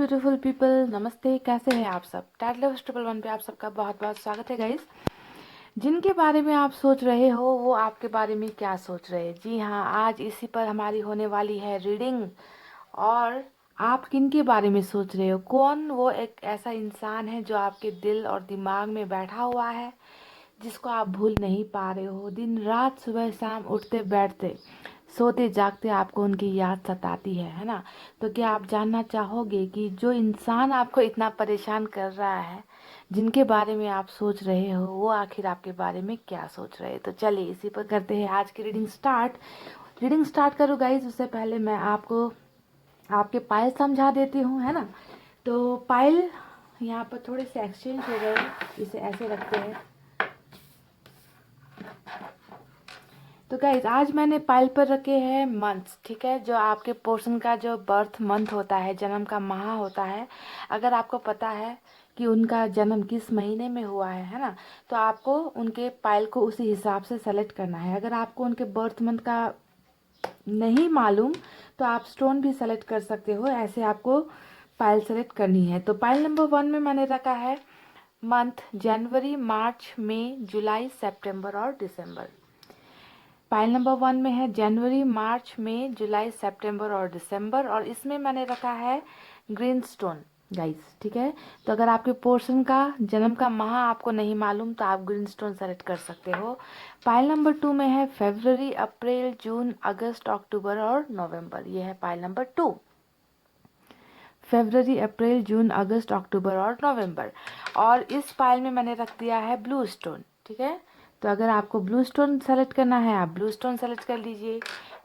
Beautiful people, नमस्ते। कैसे हैं आप सब? टैट लव्स 111 पे आप सबका बहुत बहुत स्वागत है गाइस। जिनके बारे में आप सोच रहे हो वो आपके बारे में क्या सोच रहे हैं? जी हाँ, आज इसी पर हमारी होने वाली है रीडिंग। और आप किन के बारे में सोच रहे हो? कौन वो एक ऐसा इंसान है जो आपके दिल और दिमाग में बैठा हुआ है, जिसको आप भूल नहीं पा रहे हो? दिन रात सुबह शाम उठते बैठते सोते जागते आपको उनकी याद सताती है ना? तो क्या आप जानना चाहोगे कि जो इंसान आपको इतना परेशान कर रहा है, जिनके बारे में आप सोच रहे हो, वो आखिर आपके बारे में क्या सोच रहे हैं? तो चलिए इसी पर करते हैं आज की रीडिंग स्टार्ट करूँ गाइज। उससे पहले मैं आपको आपके पायल समझा देती हूँ, है ना? तो पायल यहाँ पर थोड़े से एक्सचेंज हो गए, इसे ऐसे रखते हैं। तो गाइज आज मैंने पाइल पर रखे हैं मंथ्स, ठीक है? जो आपके पोर्शन का जो बर्थ मंथ होता है, जन्म का माह होता है, अगर आपको पता है कि उनका जन्म किस महीने में हुआ है ना, तो आपको उनके पाइल को उसी हिसाब से सेलेक्ट करना है। अगर आपको उनके बर्थ मंथ का नहीं मालूम तो आप स्टोन भी सेलेक्ट कर सकते हो, ऐसे आपको पाइल सेलेक्ट करनी है। तो पाइल नंबर 1 में मैंने रखा है मंथ जनवरी, मार्च, मई, जुलाई, सितंबर और दिसंबर। पाइल नंबर 1 में है जनवरी, मार्च, मई, जुलाई, सितंबर और दिसंबर, और इसमें मैंने रखा है ग्रीन स्टोन गाइस, ठीक है? तो अगर आपके पोर्शन का जन्म का माह आपको नहीं मालूम तो आप ग्रीन स्टोन सेलेक्ट कर सकते हो। पाइल नंबर 2 में है फरवरी, अप्रैल, जून, अगस्त, अक्टूबर और नवंबर। ये है पाइल नंबर 2। फरवरी, अप्रैल, जून, अगस्त, अक्टूबर और नवंबर। और इस पाइल में मैंने रख दिया है ब्लू स्टोन, ठीक है? तो अगर आपको ब्लू स्टोन सेलेक्ट करना है आप ब्लू स्टोन सेलेक्ट कर लीजिए,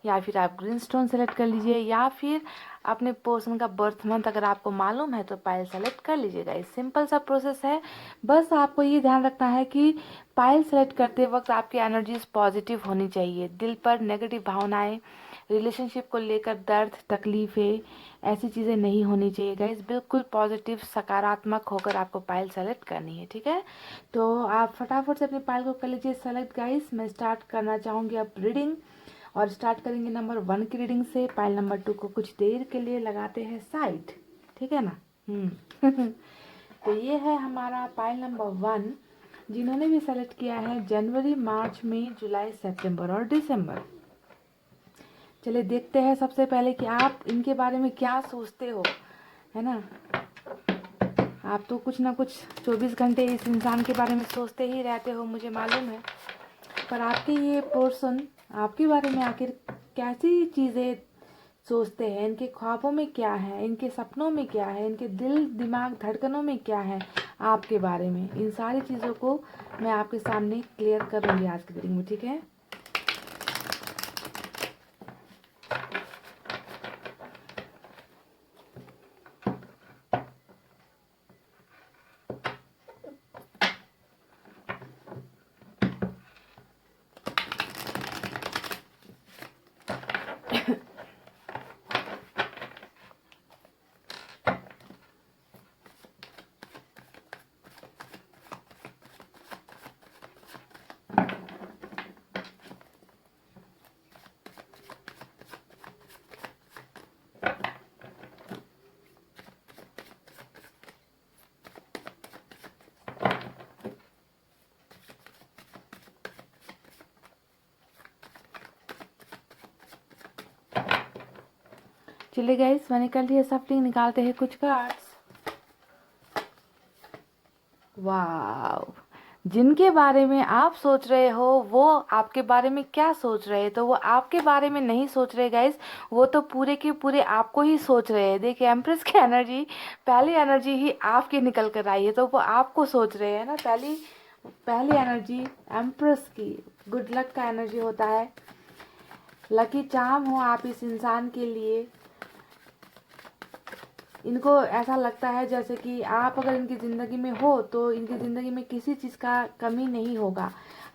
या फिर आप ग्रीन स्टोन सेलेक्ट कर लीजिए, या फिर अपने पोर्शन का बर्थ मंथ अगर आपको मालूम है तो पाइल सेलेक्ट कर लीजिएगा। इस सिंपल सा प्रोसेस है। बस आपको ये ध्यान रखना है कि पाइल सेलेक्ट करते वक्त आपकी एनर्जीज पॉजिटिव होनी चाहिए। दिल पर नेगेटिव भावनाएं, रिलेशनशिप को लेकर दर्द, तकलीफ़ें, ऐसी चीज़ें नहीं होनी चाहिए गाइस। बिल्कुल पॉजिटिव सकारात्मक होकर आपको पाइल सेलेक्ट करनी है, ठीक है? तो आप फटाफट से अपनी पाइल को कर लीजिए सेलेक्ट गाइस। मैं स्टार्ट करना चाहूँगी अब रीडिंग, और स्टार्ट करेंगे नंबर 1 की रीडिंग से। पाइल नंबर 2 को कुछ देर के लिए लगाते हैं साइड, ठीक है ना? तो ये है हमारा पाइल नंबर 1, जिन्होंने भी सेलेक्ट किया है जनवरी, मार्च, मई, जुलाई, सितंबर और दिसंबर। चलिए देखते हैं सबसे पहले कि आप इनके बारे में क्या सोचते हो, है ना? आप तो कुछ ना कुछ 24 घंटे इस इंसान के बारे में सोचते ही रहते हो, मुझे मालूम है। पर आपके ये पर्सन आपके बारे में आखिर कैसी चीज़ें सोचते हैं? इनके ख्वाबों में क्या है, इनके सपनों में क्या है, इनके दिल दिमाग धड़कनों में क्या है आपके बारे में? इन सारी चीज़ों को मैं आपके सामने क्लियर करूँगी आज की रीडिंग में, ठीक है? चलिए गाइस, मैंने कर लिया सफलिंग, निकालते हैं कुछ कार्ड्स। वाव! जिनके बारे में आप सोच रहे हो वो आपके बारे में क्या सोच रहे हैं? तो वो आपके बारे में नहीं सोच रहे गाइस, वो तो पूरे के पूरे आपको ही सोच रहे हैं। देखिए एम्प्रेस की एनर्जी, पहली एनर्जी ही आपकी निकल कर आई है, तो वो आपको सोच रहे हैं ना। पहली पहली एनर्जी एम्प्रेस की गुड लक का एनर्जी होता है। लकी चार्म हो आप इस इंसान के लिए। इनको ऐसा लगता है जैसे कि आप अगर इनकी ज़िंदगी में हो तो इनकी ज़िंदगी में किसी चीज़ का कमी नहीं होगा।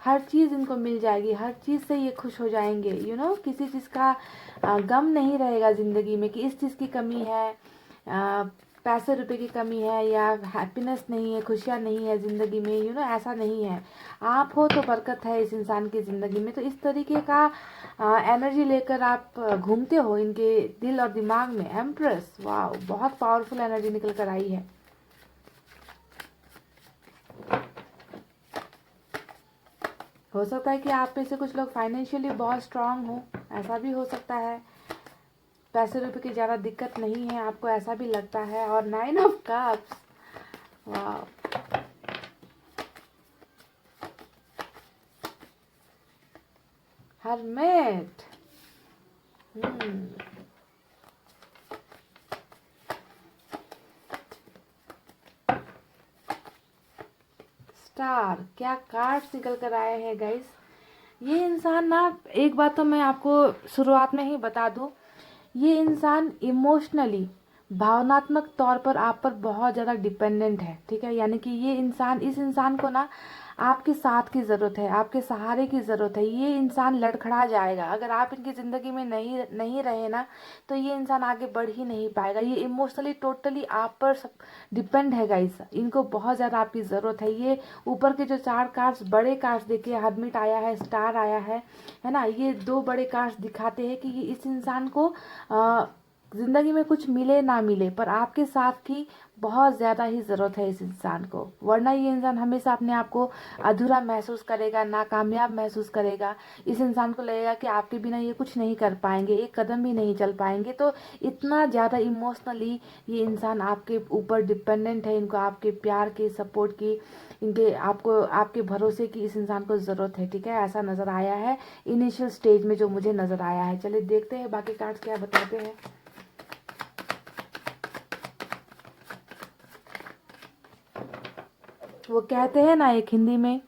हर चीज़ इनको मिल जाएगी, हर चीज़ से ये खुश हो जाएंगे। किसी चीज़ का गम नहीं रहेगा ज़िंदगी में कि इस चीज़ की कमी है। पैसे रुपए की कमी है या हैप्पीनेस नहीं है, खुशियाँ नहीं है ज़िंदगी में, ऐसा नहीं है। आप हो तो बरकत है इस इंसान की ज़िंदगी में। तो इस तरीके का एनर्जी लेकर आप घूमते हो इनके दिल और दिमाग में। एम्प्रेस, वाह, बहुत पावरफुल एनर्जी निकल कर आई है। हो सकता है कि आप में से कुछ लोग फाइनेंशियली बहुत स्ट्रांग हो, ऐसा भी हो सकता है। पैसे रुपए की ज़्यादा दिक्कत नहीं है आपको, ऐसा भी लगता है। और 9 ऑफ कप्स, वाह, हर्मिट, स्टार, क्या कार्ड्स निकल कर आए हैं गाइस। ये इंसान ना, एक बात तो मैं आपको शुरुआत में ही बता दूं, ये इंसान इमोशनली, भावनात्मक तौर पर आप पर बहुत ज़्यादा डिपेंडेंट है, ठीक है। यानी कि ये इंसान, इस इंसान को ना आपके साथ की ज़रूरत है, आपके सहारे की ज़रूरत है। ये इंसान लड़खड़ा जाएगा अगर आप इनकी ज़िंदगी में नहीं नहीं रहे ना, तो ये इंसान आगे बढ़ ही नहीं पाएगा। ये इमोशनली टोटली आप पर सब डिपेंड है गाइस। इनको बहुत ज़्यादा आपकी ज़रूरत है। ये ऊपर के जो 4 कार्ड्स, बड़े कार्ड्स देखिए, हर्मिट आया है, स्टार आया है ना, ये 2 बड़े कार्ड्स दिखाते हैं कि ये इस इंसान को ज़िंदगी में कुछ मिले ना मिले, पर आपके साथ की बहुत ज़्यादा ही ज़रूरत है इस इंसान को। वरना ये इंसान हमेशा अपने आप को अधूरा महसूस करेगा, नाकामयाब महसूस करेगा। इस इंसान को लगेगा कि आपके बिना ये कुछ नहीं कर पाएंगे, एक कदम भी नहीं चल पाएंगे। तो इतना ज़्यादा इमोशनली ये इंसान आपके ऊपर डिपेंडेंट है। इनको आपके प्यार की, सपोर्ट की, इनके आपको, आपके भरोसे की इस इंसान को ज़रूरत है, ठीक है। ऐसा नज़र आया है इनिशियल स्टेज में, जो मुझे नज़र आया है। चलिए देखते हैं बाकी कार्ड्स क्या बताते हैं। वो कहते हैं ना एक हिंदी में,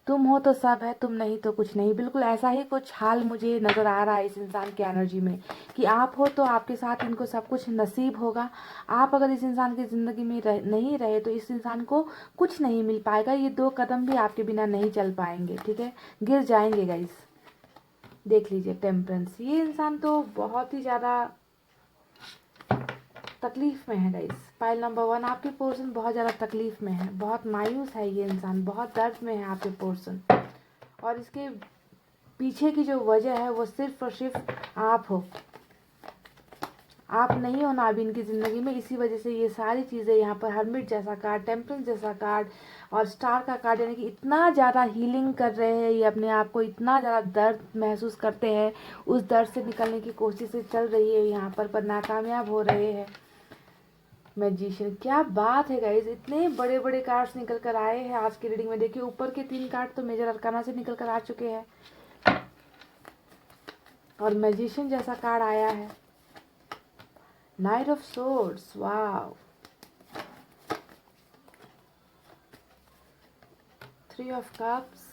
तुम हो तो सब है, तुम नहीं तो कुछ नहीं। बिल्कुल ऐसा ही कुछ हाल मुझे नज़र आ रहा है इस इंसान की एनर्जी में, कि आप हो तो आपके साथ इनको सब कुछ नसीब होगा। आप अगर इस इंसान की ज़िंदगी में नहीं रहे तो इस इंसान को कुछ नहीं मिल पाएगा। ये 2 कदम भी आपके बिना नहीं चल पाएंगे, ठीक है, गिर जाएंगे गाइस। देख लीजिए टेम्परेंस, ये इंसान तो बहुत ही ज़्यादा तकलीफ में है गाइस। पाइल नंबर 1, आपके पोर्शन बहुत ज़्यादा तकलीफ में है, बहुत मायूस है ये इंसान, बहुत दर्द में है आपके पोर्शन। और इसके पीछे की जो वजह है वो सिर्फ और सिर्फ आप हो। आप नहीं हो ना अभी इनकी ज़िंदगी में, इसी वजह से ये सारी चीज़ें यहाँ पर, हर्मिट जैसा कार्ड, टेम्परेंस जैसा कार्ड और स्टार का कार्ड, यानी कि इतना ज़्यादा हीलिंग कर रहे हैं ये अपने आप को, इतना ज़्यादा दर्द महसूस करते हैं, उस दर्द से निकलने की कोशिशें चल रही है यहाँ पर नाकामयाब हो रहे हैं। मैजिशियन, क्या बात है गाइज, इतने बड़े बड़े कार्ड्स निकल कर आए हैं आज की रीडिंग में। देखिए ऊपर के 3 कार्ड तो मेजर अरकाना से निकल कर आ चुके हैं, और मैजिशियन जैसा कार्ड आया है, night of swords, wow, 3 of cups,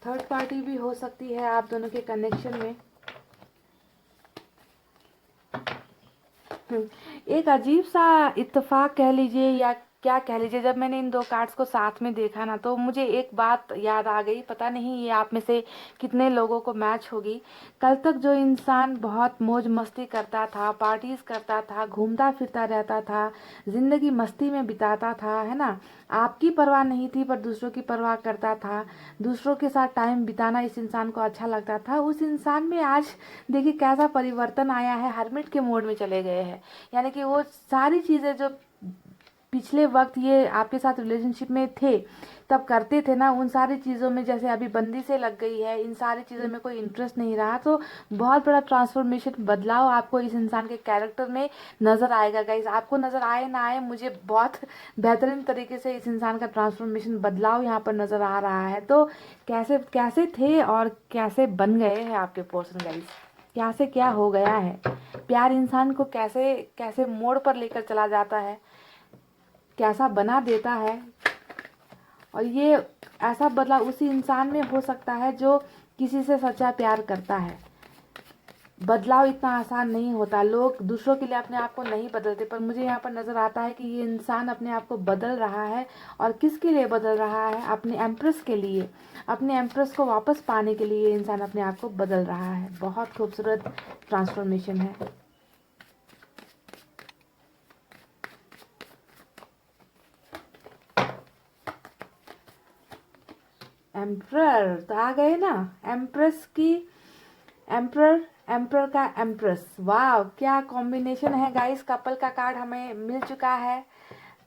third party भी हो सकती है आप दोनों के कनेक्शन में। एक अजीब सा इत्तेफाक कह लीजिए या क्या कह लीजिए, जब मैंने इन 2 कार्ड्स को साथ में देखा ना, तो मुझे एक बात याद आ गई। पता नहीं ये आप में से कितने लोगों को मैच होगी। कल तक जो इंसान बहुत मौज मस्ती करता था, पार्टीज करता था, घूमता फिरता रहता था, जिंदगी मस्ती में बिताता था, है ना, आपकी परवाह नहीं थी पर दूसरों की परवाह करता था, दूसरों के साथ टाइम बिताना इस इंसान को अच्छा लगता था, उस इंसान में आज देखिए कैसा परिवर्तन आया है, हर्मिट के मोड में चले गए हैं। यानी कि वो सारी चीज़ें जो पिछले वक्त ये आपके साथ रिलेशनशिप में थे तब करते थे ना, उन सारी चीज़ों में जैसे अभी बंदी से लग गई है, इन सारी चीज़ों में कोई इंटरेस्ट नहीं रहा। तो बहुत बड़ा ट्रांसफॉर्मेशन, बदलाव आपको इस इंसान के कैरेक्टर में नज़र आएगा गाइज। आपको नज़र आए ना आए, मुझे बहुत बेहतरीन तरीके से इस इंसान का ट्रांसफॉर्मेशन, बदलाव यहाँ पर नज़र आ रहा है। तो कैसे कैसे थे और कैसे बन गए हैं आपके पर्सन गाइज, क्या से क्या हो गया है, प्यार इंसान को कैसे कैसे मोड़ पर लेकर चला जाता है, कैसा बना देता है। और ये ऐसा बदलाव उसी इंसान में हो सकता है जो किसी से सच्चा प्यार करता है। बदलाव इतना आसान नहीं होता, लोग दूसरों के लिए अपने आप को नहीं बदलते, पर मुझे यहाँ पर नज़र आता है कि ये इंसान अपने आप को बदल रहा है। और किसके लिए बदल रहा है? अपने एम्प्रेस के लिए, अपने एम्प्रेस को वापस पाने के लिए ये इंसान अपने आप को बदल रहा है। बहुत खूबसूरत ट्रांसफॉर्मेशन है। एम्प्रर तो आ गए ना, एम्प्रेस की एम्प्रर, एम्प्रर का एम्प्रेस, वाह क्या कॉम्बिनेशन है गाइस। कपल का कार्ड हमें मिल चुका है।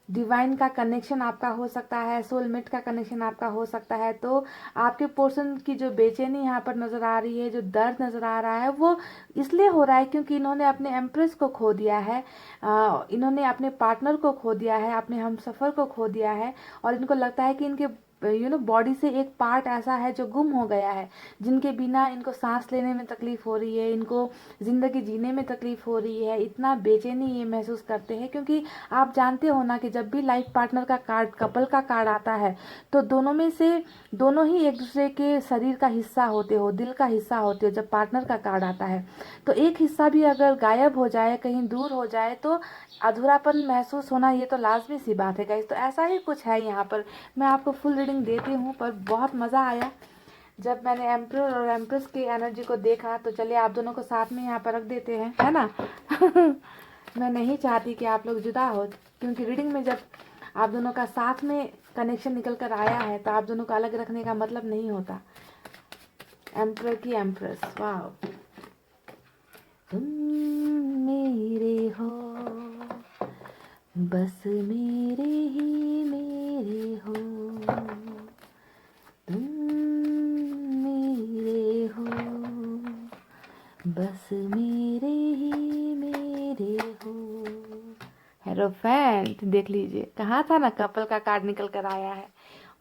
डिवाइन का कनेक्शन आपका हो सकता है, सोलमेट का कनेक्शन आपका हो सकता है। तो आपके पर्सन की जो बेचैनी यहाँ पर नज़र आ रही है, जो दर्द नज़र आ रहा है, वो इसलिए हो रहा है क्योंकि इन्होंने अपने एम्प्रेस को खो दिया है, इन्होंने अपने पार्टनर को खो दिया है, अपने हमसफ़र को खो दिया है। और इनको लगता है कि इनके बॉडी से एक पार्ट ऐसा है जो गुम हो गया है, जिनके बिना इनको सांस लेने में तकलीफ हो रही है, इनको ज़िंदगी जीने में तकलीफ हो रही है। इतना बेचैनी ये महसूस करते हैं क्योंकि आप जानते हो ना कि जब भी लाइफ पार्टनर का कार्ड, कपल का कार्ड आता है, तो दोनों में से दोनों ही एक दूसरे के शरीर का हिस्सा होते हो, दिल का हिस्सा होते हो। जब पार्टनर का कार्ड आता है तो एक हिस्सा भी अगर गायब हो जाए, कहीं दूर हो जाए, तो अधूरापन महसूस होना ये तो लाजमी सी बात है गाइस। तो ऐसा ही कुछ है यहाँ पर। मैं आपको फुल रीडिंग देती हूँ, पर बहुत मज़ा आया जब मैंने एम्प्रर और एम्प्रेस की एनर्जी को देखा। तो चलिए आप दोनों को साथ में यहाँ पर रख देते हैं, है ना। मैं नहीं चाहती कि आप लोग जुदा हो, क्योंकि रीडिंग में जब आप दोनों का साथ में कनेक्शन निकल कर आया है तो आप दोनों को अलग रखने का मतलब नहीं होता। एम्प्रर की एम्प्रेस, वाह। तुम मेरे हो, बस मेरे ही मेरे हो, तुम मेरे हो, बस मेरे ही मेरे हो। हेरोफेंट देख लीजिए, कहाँ था ना, कपल का कार्ड निकल कर आया है।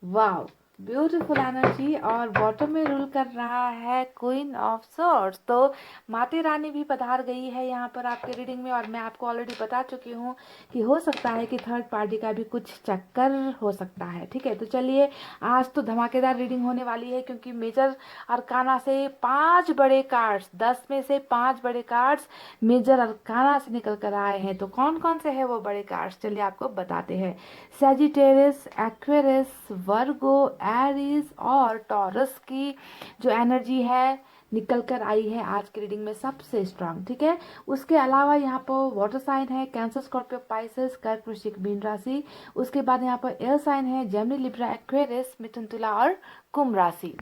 वाह, ब्यूटीफुल एनर्जी। और बॉटम में रूल कर रहा है क्वीन ऑफ सॉर्ड्स। तो माता रानी भी पधार गई है यहाँ पर आपके रीडिंग में। और मैं आपको ऑलरेडी बता चुकी हूँ कि हो सकता है कि थर्ड पार्टी का भी कुछ चक्कर हो सकता है। ठीक है, तो चलिए आज तो धमाकेदार रीडिंग होने वाली है, क्योंकि मेजर अरकाना से 5 बड़े कार्ड्स, 10 में से 5 बड़े कार्ड्स मेजर अरकाना से निकल कर आए हैं। तो कौन कौन से हैं वो बड़े कार्ड्स, चलिए आपको बताते हैं। सैजिटेरियस, एक्वेरियस, वर्गो, एरीज और टॉरस की जो एनर्जी है निकल कर आई है आज की रीडिंग में सबसे स्ट्रांग। ठीक है, उसके अलावा यहाँ पर वाटर साइन है कैंसर, स्कॉर्पियो, पाइसेस, कर्क, वृश्चिक, मीन राशि। उसके बाद यहाँ पर एयर साइन है जेमिनी, लिब्रा, एक्वेरियस, मिथुन, तुला और कुंभ राशि।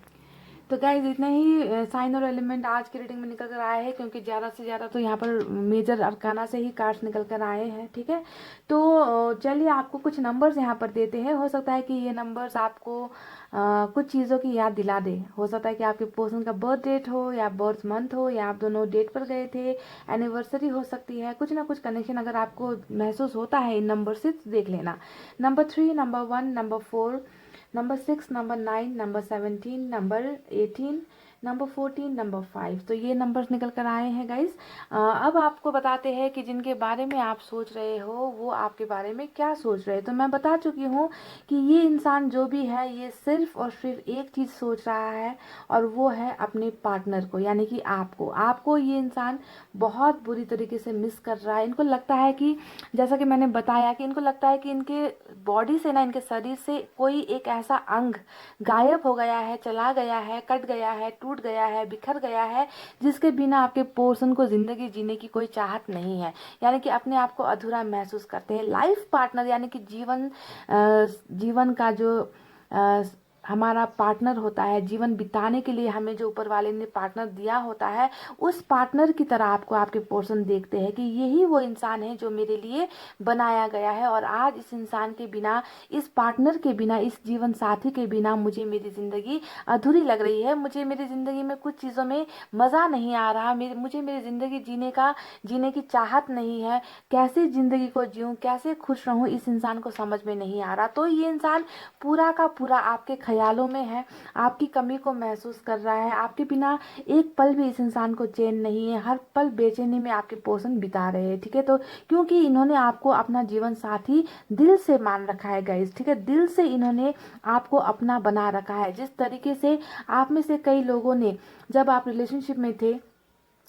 तो गाइज इतने ही साइन और एलिमेंट आज की रीडिंग में निकल कर आए हैं, क्योंकि ज़्यादा से ज़्यादा तो यहाँ पर मेजर अरकाना से ही कार्ड्स निकल कर आए हैं। ठीक है, तो चलिए आपको कुछ नंबर्स यहाँ पर देते हैं। हो सकता है कि ये नंबर्स आपको कुछ चीज़ों की याद दिला दे। हो सकता है कि आपके पर्सन का बर्थ डेट हो, या बर्थ मंथ हो, या आप दोनों डेट पर गए थे, एनिवर्सरी हो सकती है। कुछ ना कुछ कनेक्शन अगर आपको महसूस होता है इन नंबर से तो देख लेना। Number 3, number 1, number 4, number 6, number 9, number 17, number 18, number 14, number 5। तो ये नंबर्स निकल कर आए हैं गाइज। अब आपको बताते हैं कि जिनके बारे में आप सोच रहे हो वो आपके बारे में क्या सोच रहे हैं। तो मैं बता चुकी हूँ कि ये इंसान जो भी है ये सिर्फ और सिर्फ एक चीज़ सोच रहा है, और वो है अपने पार्टनर को, यानी कि आपको। आपको ये इंसान बहुत बुरी तरीके से मिस कर रहा है। इनको लगता है कि, जैसा कि मैंने बताया, कि इनको लगता है कि इनके बॉडी से ना, इनके शरीर से कोई एक ऐसा अंग गायब हो गया है, चला गया है, कट गया है, टूट गया है, बिखर गया है, जिसके बिना आपके पर्सन को ज़िंदगी जीने की कोई चाहत नहीं है। यानी कि अपने आप को अधूरा महसूस करते हैं। लाइफ पार्टनर यानी कि जीवन का जो हमारा पार्टनर होता है, जीवन बिताने के लिए हमें जो ऊपर वाले ने पार्टनर दिया होता है, उस पार्टनर की तरह आपको आपके पर्सन देखते हैं कि यही वो इंसान है जो मेरे लिए बनाया गया है। और आज इस इंसान के बिना, इस पार्टनर के बिना, इस जीवन साथी के बिना मुझे मेरी ज़िंदगी अधूरी लग रही है। मुझे मेरी ज़िंदगी में कुछ चीज़ों में मज़ा नहीं आ रहा, मुझे मेरी ज़िंदगी जीने की चाहत नहीं है। कैसे ज़िंदगी को जीऊँ, कैसे खुश रहूँ, इस इंसान को समझ में नहीं आ रहा। तो ये इंसान पूरा का पूरा आपके ख्यालों में है, आपकी कमी को महसूस कर रहा है। आपके बिना एक पल भी इस इंसान को चैन नहीं है, हर पल बेचैनी में आपके पर्सन बिता रहे हैं। ठीक है, तो क्योंकि इन्होंने आपको अपना जीवन साथी दिल से मान रखा है गाइस। ठीक है, दिल से इन्होंने आपको अपना बना रखा है। जिस तरीके से आप में से कई लोगों ने, जब आप रिलेशनशिप में थे,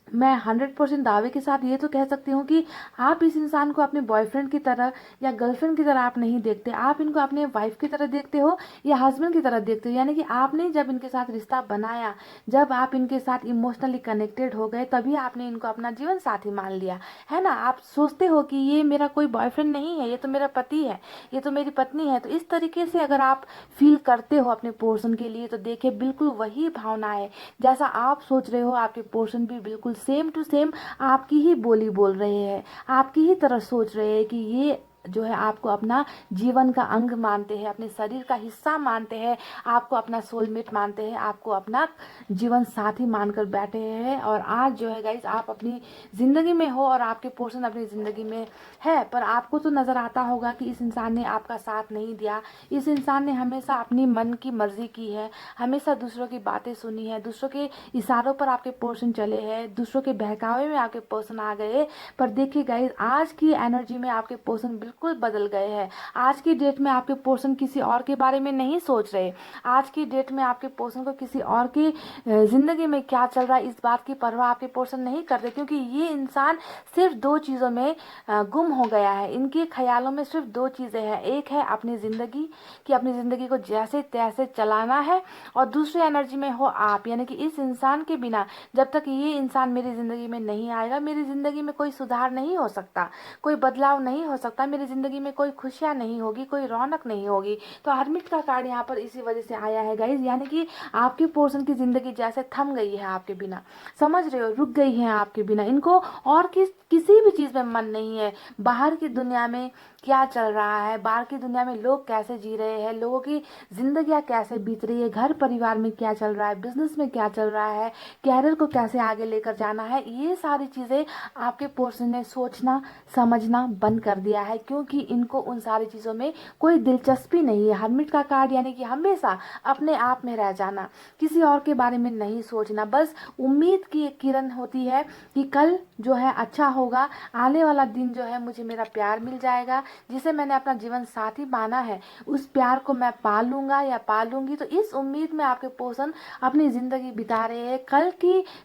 मैं 100% दावे के साथ ये तो कह सकती हूँ कि आप इस इंसान को अपने बॉयफ्रेंड की तरह या गर्लफ्रेंड की तरह आप नहीं देखते, आप इनको अपने वाइफ की तरह देखते हो या हस्बैंड की तरह देखते हो। यानी कि आपने जब इनके साथ रिश्ता बनाया, जब आप इनके साथ इमोशनली कनेक्टेड हो गए, तभी आपने इनको अपना जीवन साथी मान लिया, है ना। आप सोचते हो कि ये मेरा कोई बॉयफ्रेंड नहीं है, ये तो मेरा पति है, ये तो मेरी पत्नी है। तो इस तरीके से अगर आप फील करते हो अपने पोर्शन के लिए, तो देखिए बिल्कुल वही भावना है जैसा आप सोच रहे हो, आपके पोर्शन भी बिल्कुल सेम टू सेम आपकी ही बोली बोल रहे हैं, आपकी ही तरह सोच रहे हैं कि ये जो है आपको अपना जीवन का अंग मानते हैं, अपने शरीर का हिस्सा मानते हैं, आपको अपना सोलमेट मानते हैं, आपको अपना जीवन साथी मानकर बैठे हैं। और आज जो है गाइस आप अपनी ज़िंदगी में हो और आपके पोर्शन अपनी ज़िंदगी में है, पर आपको तो नज़र आता होगा कि इस इंसान ने आपका साथ नहीं दिया, इस इंसान ने हमेशा अपनी मन की मर्जी की है, हमेशा दूसरों की बातें सुनी है, दूसरों के इशारों पर आपके पोर्शन चले हैं, दूसरों के बहकावे में आपके पोर्शन आ गए। पर देखिए गाइस आज की एनर्जी में आपके पोर्शन बिल्कुल बदल गए हैं। आज की डेट में आपके पोर्शन किसी और के बारे में नहीं सोच रहे, आज की डेट में आपके पोर्शन को किसी और की जिंदगी में क्या चल रहा है इस बात की परवाह आपके पोर्शन नहीं करते, क्योंकि ये इंसान सिर्फ दो चीज़ों में गुम हो गया है। इनके ख्यालों में सिर्फ दो चीज़ें हैं, एक है अपनी ज़िंदगी कि अपनी ज़िंदगी को जैसे तैसे चलाना है, और दूसरी एनर्जी में हो आप, यानी कि इस इंसान के बिना जब तक ये इंसान मेरी ज़िंदगी में नहीं आएगा, मेरी ज़िंदगी में कोई सुधार नहीं हो सकता, कोई बदलाव नहीं हो सकता, मेरी ज़िंदगी में कोई खुशियाँ नहीं होगी, कोई रौनक नहीं होगी। तो हरमिट का कार्ड यहाँ पर इसी वजह से आया है गाइज, यानी कि आपके पोर्शन की ज़िंदगी जैसे थम गई है आपके बिना, समझ रहे हो, रुक गई है आपके बिना। इनको और किसी भी चीज़ में मन नहीं है, बाहर की दुनिया में क्या चल रहा है, बाहर की दुनिया में लोग कैसे जी रहे हैं, लोगों की जिंदगियां कैसे बीत रही है, घर परिवार में क्या चल रहा है, बिजनेस में क्या चल रहा है, कैरियर को कैसे आगे लेकर जाना है, ये सारी चीज़ें आपके पोर्शन ने सोचना समझना बंद कर दिया है, क्योंकि इनको उन सारी चीज़ों में कोई दिलचस्पी नहीं है। हरमिट का कार्ड यानी कि हमेशा अपने आप में रह जाना, किसी और के बारे में नहीं सोचना, बस उम्मीद की एक किरण होती है कि कल जो है अच्छा होगा, आने वाला दिन जो है मुझे मेरा प्यार मिल जाएगा, जिसे मैंने अपना जीवन साथी माना है, उस प्यार को मैं पा लूंगा या पा लूंगी। तो इस उम्मीद में आपके पोर्शन अपनी ज़िंदगी बिता रहे हैं।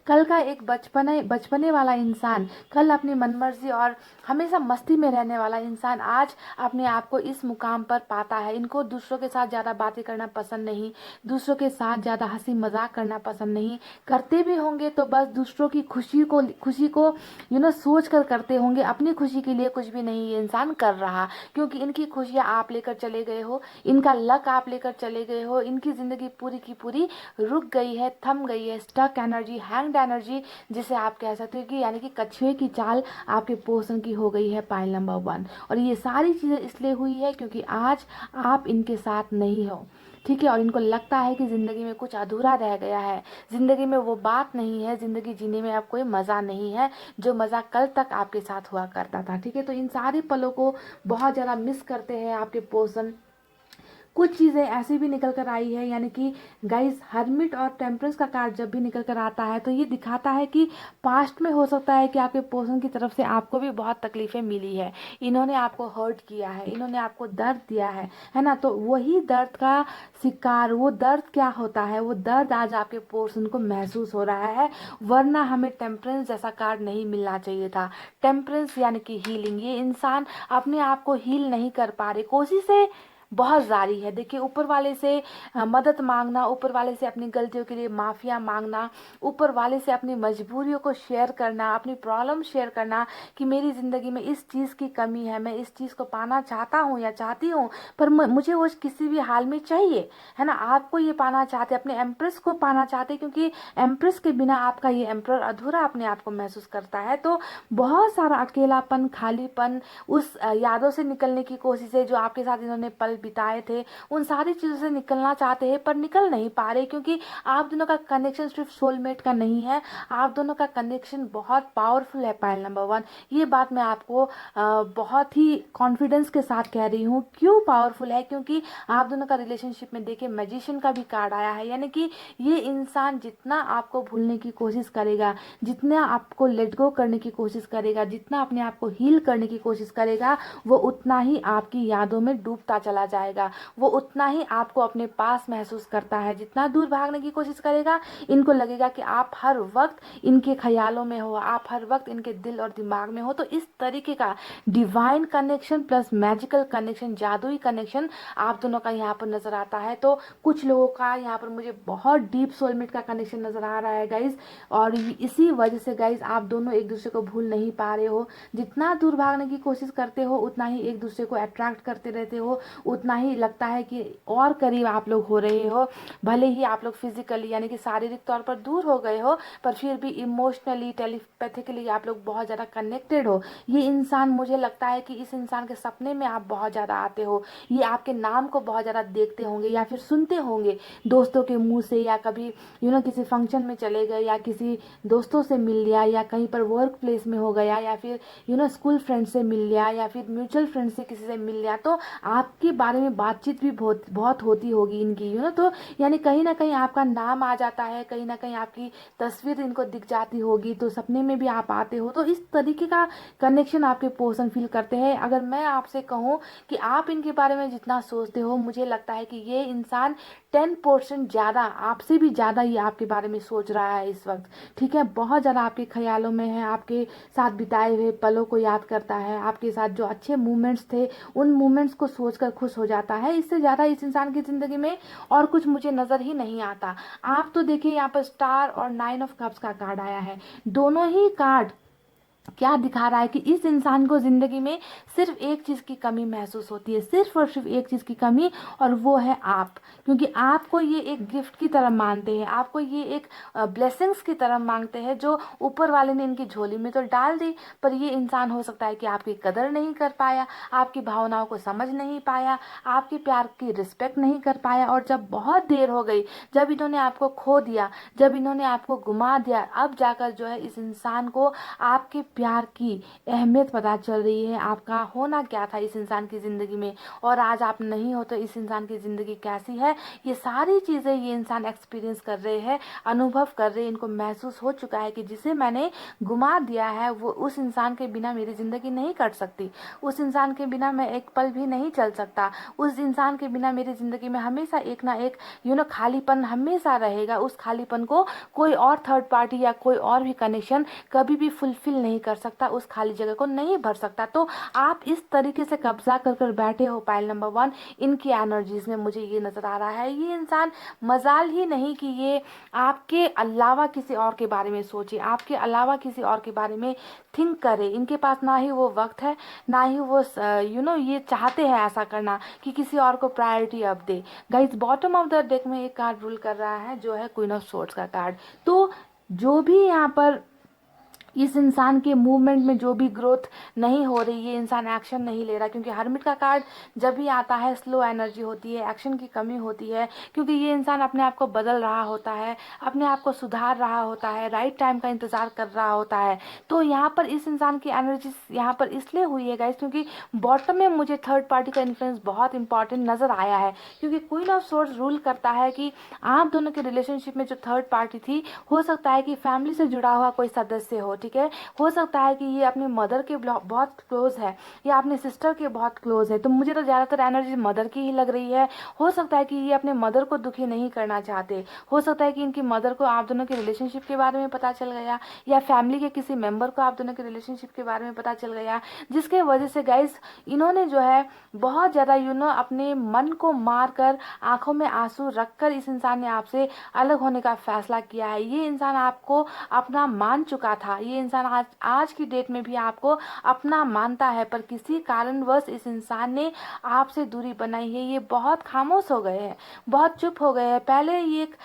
कल का एक बचपने वाला इंसान, कल अपनी मनमर्जी और हमेशा मस्ती में रहने वाला इंसान आज अपने आप को इस मुकाम पर पाता है। इनको दूसरों के साथ ज़्यादा बातें करना पसंद नहीं, दूसरों के साथ ज़्यादा हंसी मजाक करना पसंद नहीं, करते भी होंगे तो बस दूसरों की खुशी को सोच कर करते होंगे, अपनी खुशी के लिए कुछ भी नहीं ये इंसान कर रहा, क्योंकि इनकी खुशियाँ आप लेकर चले गए हो, इनका लक आप लेकर चले गए हो, इनकी ज़िंदगी पूरी की पूरी रुक गई है, थम गई है, स्टक एनर्जी, हैंग्ड एनर्जी जिसे आप कह सकते हो कि यानी कि कछुए की चाल आपके पोर्शन की हो गई है पाइल नंबर 1। और ये सारी चीज़ें इसलिए हुई है क्योंकि आज आप इनके साथ नहीं हो, ठीक है, और इनको लगता है कि ज़िंदगी में कुछ अधूरा रह गया है, ज़िंदगी में वो बात नहीं है, ज़िंदगी जीने में अब कोई मज़ा नहीं है जो मज़ा कल तक आपके साथ हुआ करता था, ठीक है। तो इन सारे पलों को बहुत ज़्यादा मिस करते हैं आपके पोर्शन। कुछ चीज़ें ऐसी भी निकल कर आई है, यानी कि गाइस हर्मिट और टेम्परेंस का कार्ड जब भी निकल कर आता है तो ये दिखाता है कि पास्ट में हो सकता है कि आपके पर्सन की तरफ से आपको भी बहुत तकलीफ़ें मिली है, इन्होंने आपको हर्ट किया है, इन्होंने आपको दर्द दिया है ना। तो वही दर्द का शिकार, वो दर्द क्या होता है, वो दर्द आज आपके पर्सन को महसूस हो रहा है, वरना हमें टेम्परेंस जैसा कार्ड नहीं मिलना चाहिए था। टेम्परेंस यानी कि हीलिंग, ये इंसान अपने आप को हील नहीं कर पा रहे, कोशिशें बहुत जारी है। देखिए ऊपर वाले से मदद मांगना, ऊपर वाले से अपनी गलतियों के लिए माफ़िया मांगना, ऊपर वाले से अपनी मजबूरियों को शेयर करना, अपनी प्रॉब्लम शेयर करना कि मेरी ज़िंदगी में इस चीज़ की कमी है, मैं इस चीज़ को पाना चाहता हूँ या चाहती हूँ, पर मुझे वो किसी भी हाल में चाहिए, है ना। आपको ये पाना चाहते, अपने एम्प्रेस को पाना चाहते, क्योंकि एम्प्रेस के बिना आपका ये एम्प्रर अधूरा अपने आप को महसूस करता है। तो बहुत सारा अकेलापन, खालीपन, उस यादों से निकलने की कोशिश है जो आपके साथ इन्होंने पल बिताए थे, उन सारी चीज़ों से निकलना चाहते हैं पर निकल नहीं पा रहे, क्योंकि आप दोनों का कनेक्शन सिर्फ सोलमेट का नहीं है, आप दोनों का कनेक्शन बहुत पावरफुल है पाइल नंबर 1। ये बात मैं आपको बहुत ही कॉन्फिडेंस के साथ कह रही हूँ। क्यों पावरफुल है, क्योंकि आप दोनों का रिलेशनशिप में देखिए मैजिशियन का भी कार्ड आया है, यानी कि ये इंसान जितना आपको भूलने की कोशिश करेगा, जितना आपको लेट गो करने की कोशिश करेगा, जितना अपने आप को हील करने की कोशिश करेगा, वो उतना ही आपकी यादों में डूबता चला जाएगा, वो उतना ही आपको अपने पास महसूस करता है। जितना दूर भागने की कोशिश करेगा, इनको लगेगा कि आप हर वक्त इनके ख्यालों में हो, आप हर वक्त इनके दिल और दिमाग में हो। तो इस तरीके का divine connection plus magical connection, जादुई कनेक्शन आप दोनों का यहाँ पर नजर आता है। तो कुछ लोगों का यहाँ पर मुझे बहुत डीप सोलमेट का कनेक्शन नजर आ रहा है गाइज, और इसी वजह से गाइज आप दोनों एक दूसरे को भूल नहीं पा रहे हो। जितना दूर भागने की कोशिश करते हो, उतना ही एक दूसरे को अट्रैक्ट करते रहते हो, उतना ही लगता है कि और करीब आप लोग हो रहे हो। भले ही आप लोग फिजिकली यानी कि शारीरिक तौर पर दूर हो गए हो, पर फिर भी इमोशनली टेलीपैथिकली आप लोग बहुत ज़्यादा कनेक्टेड हो। ये इंसान, मुझे लगता है कि इस इंसान के सपने में आप बहुत ज़्यादा आते हो, ये आपके नाम को बहुत ज़्यादा देखते होंगे या फिर सुनते होंगे दोस्तों के मुंह से, या कभी किसी फंक्शन में चले गए, या किसी दोस्तों से मिल लिया, या कहीं पर वर्क प्लेस में हो गया, या फिर स्कूल फ्रेंड से मिल लिया, या फिर म्यूचुअल फ्रेंड से किसी से मिल लिया। तो आपके बारे में बातचीत भी बहुत बहुत होती होगी इनकी, तो यानी कहीं ना कहीं आपका नाम आ जाता है, कहीं ना कहीं आपकी तस्वीर इनको दिख जाती होगी, तो सपने में भी आप आते हो। तो इस तरीके का कनेक्शन आपके पर्सन फील करते हैं। अगर मैं आपसे कहूँ कि आप इनके बारे में जितना सोचते हो, मुझे लगता है कि ये इंसान 10% ज़्यादा, आपसे भी ज़्यादा ये आपके बारे में सोच रहा है इस वक्त। ठीक है, बहुत ज़्यादा आपके ख्यालों में है, आपके साथ बिताए हुए पलों को याद करता है, आपके साथ जो अच्छे मोमेंट्स थे उन मोमेंट्स को सोचकर खुश हो जाता है। इससे ज़्यादा इस इंसान की ज़िंदगी में और कुछ मुझे नज़र ही नहीं आता। आप तो देखिए यहाँ पर स्टार और 9 ऑफ कप्स का कार्ड आया है। दोनों ही कार्ड क्या दिखा रहा है कि इस इंसान को जिंदगी में सिर्फ एक चीज की कमी महसूस होती है, सिर्फ और सिर्फ एक चीज की कमी, और वो है आप। क्योंकि आपको ये एक गिफ्ट की तरह मानते हैं, आपको ये एक ब्लेसिंग्स की तरह मांगते हैं जो ऊपर वाले ने इनकी झोली में तो डाल दी। पर ये इंसान हो सकता है कि आपकी कदर नहीं कर पाया, आपकी भावनाओं को समझ नहीं पाया, आपके प्यार की रिस्पेक्ट नहीं कर पाया, और जब बहुत देर हो गई, जब इन्होंने आपको खो दिया, जब इन्होंने आपको गुमा दिया, अब जाकर जो है इस इंसान को आपके प्यार की अहमियत पता चल रही है, आपका होना क्या था इस इंसान की ज़िंदगी में, और आज आप नहीं हो तो इस इंसान की ज़िंदगी कैसी है। ये सारी चीज़ें ये इंसान एक्सपीरियंस कर रहे हैं, अनुभव कर रहे हैं। इनको महसूस हो चुका है कि जिसे मैंने गुमा दिया है, वो उस इंसान के बिना मेरी ज़िंदगी नहीं कट सकती, उस इंसान के बिना मैं एक पल भी नहीं चल सकता, उस इंसान के बिना मेरी ज़िंदगी में हमेशा एक ना एक खालीपन हमेशा रहेगा। उस खालीपन को कोई और थर्ड पार्टी या कोई और भी कनेक्शन कभी भी फुलफिल नहीं कर सकता, उस खाली जगह को नहीं भर सकता। तो आप इस तरीके से कब्जा कर बैठे हो पाइल नंबर 1, इनकी एनर्जीज में मुझे ये नजर आ रहा है। ये इंसान मजाल ही नहीं कि ये आपके अलावा किसी और के बारे में सोचे, आपके अलावा किसी और के बारे में थिंक करे। इनके पास ना ही वो वक्त है, ना ही वो ये चाहते हैं ऐसा करना कि किसी और को प्रायोरिटी अब दे। Guys, bottom of the deck में एक कार्ड रूल कर रहा है जो है क्वीन ऑफ सोर्ड्स का कार्ड। तो जो भी यहाँ पर इस इंसान के मूवमेंट में जो भी ग्रोथ नहीं हो रही, ये इंसान एक्शन नहीं ले रहा, क्योंकि हर्मिट का कार्ड जब भी आता है स्लो एनर्जी होती है, एक्शन की कमी होती है, क्योंकि ये इंसान अपने आप को बदल रहा होता है, अपने आप को सुधार रहा होता है, राइट टाइम का इंतजार कर रहा होता है। तो यहाँ पर इस इंसान की एनर्जी यहाँ पर इसलिए हुई है गाइस, क्योंकि बॉटम में मुझे थर्ड पार्टी का इन्फ्लुएंस बहुत इंपॉर्टेंट नजर आया है। क्योंकि क्वीन ऑफ सोर्ड्स रूल करता है कि आप दोनों के रिलेशनशिप में जो थर्ड पार्टी थी, हो सकता है कि फैमिली से जुड़ा हुआ कोई सदस्य हो। ठीक है, हो सकता है कि ये अपनी मदर के बहुत क्लोज है, या अपने सिस्टर के बहुत क्लोज है। तो मुझे तो ज़्यादातर एनर्जी मदर की ही लग रही है। हो सकता है कि ये अपने मदर को दुखी नहीं करना चाहते, हो सकता है कि इनकी मदर को आप दोनों के रिलेशनशिप के बारे में पता चल गया, या फैमिली के किसी मेंबर को आप दोनों के रिलेशनशिप के बारे में पता चल गया, जिसके वजह से गाइस इन्होंने जो है बहुत ज़्यादा अपने मन को मार कर, आंखों में आंसू रखकर इस इंसान ने आपसे अलग होने का फैसला किया है। ये इंसान आपको अपना मान चुका था, ये इंसान आज की डेट में भी आपको अपना मानता है, पर किसी कारणवश इस इंसान ने आपसे दूरी बनाई है। ये बहुत खामोश हो गए हैं, बहुत चुप हो गए हैं। पहले ये एक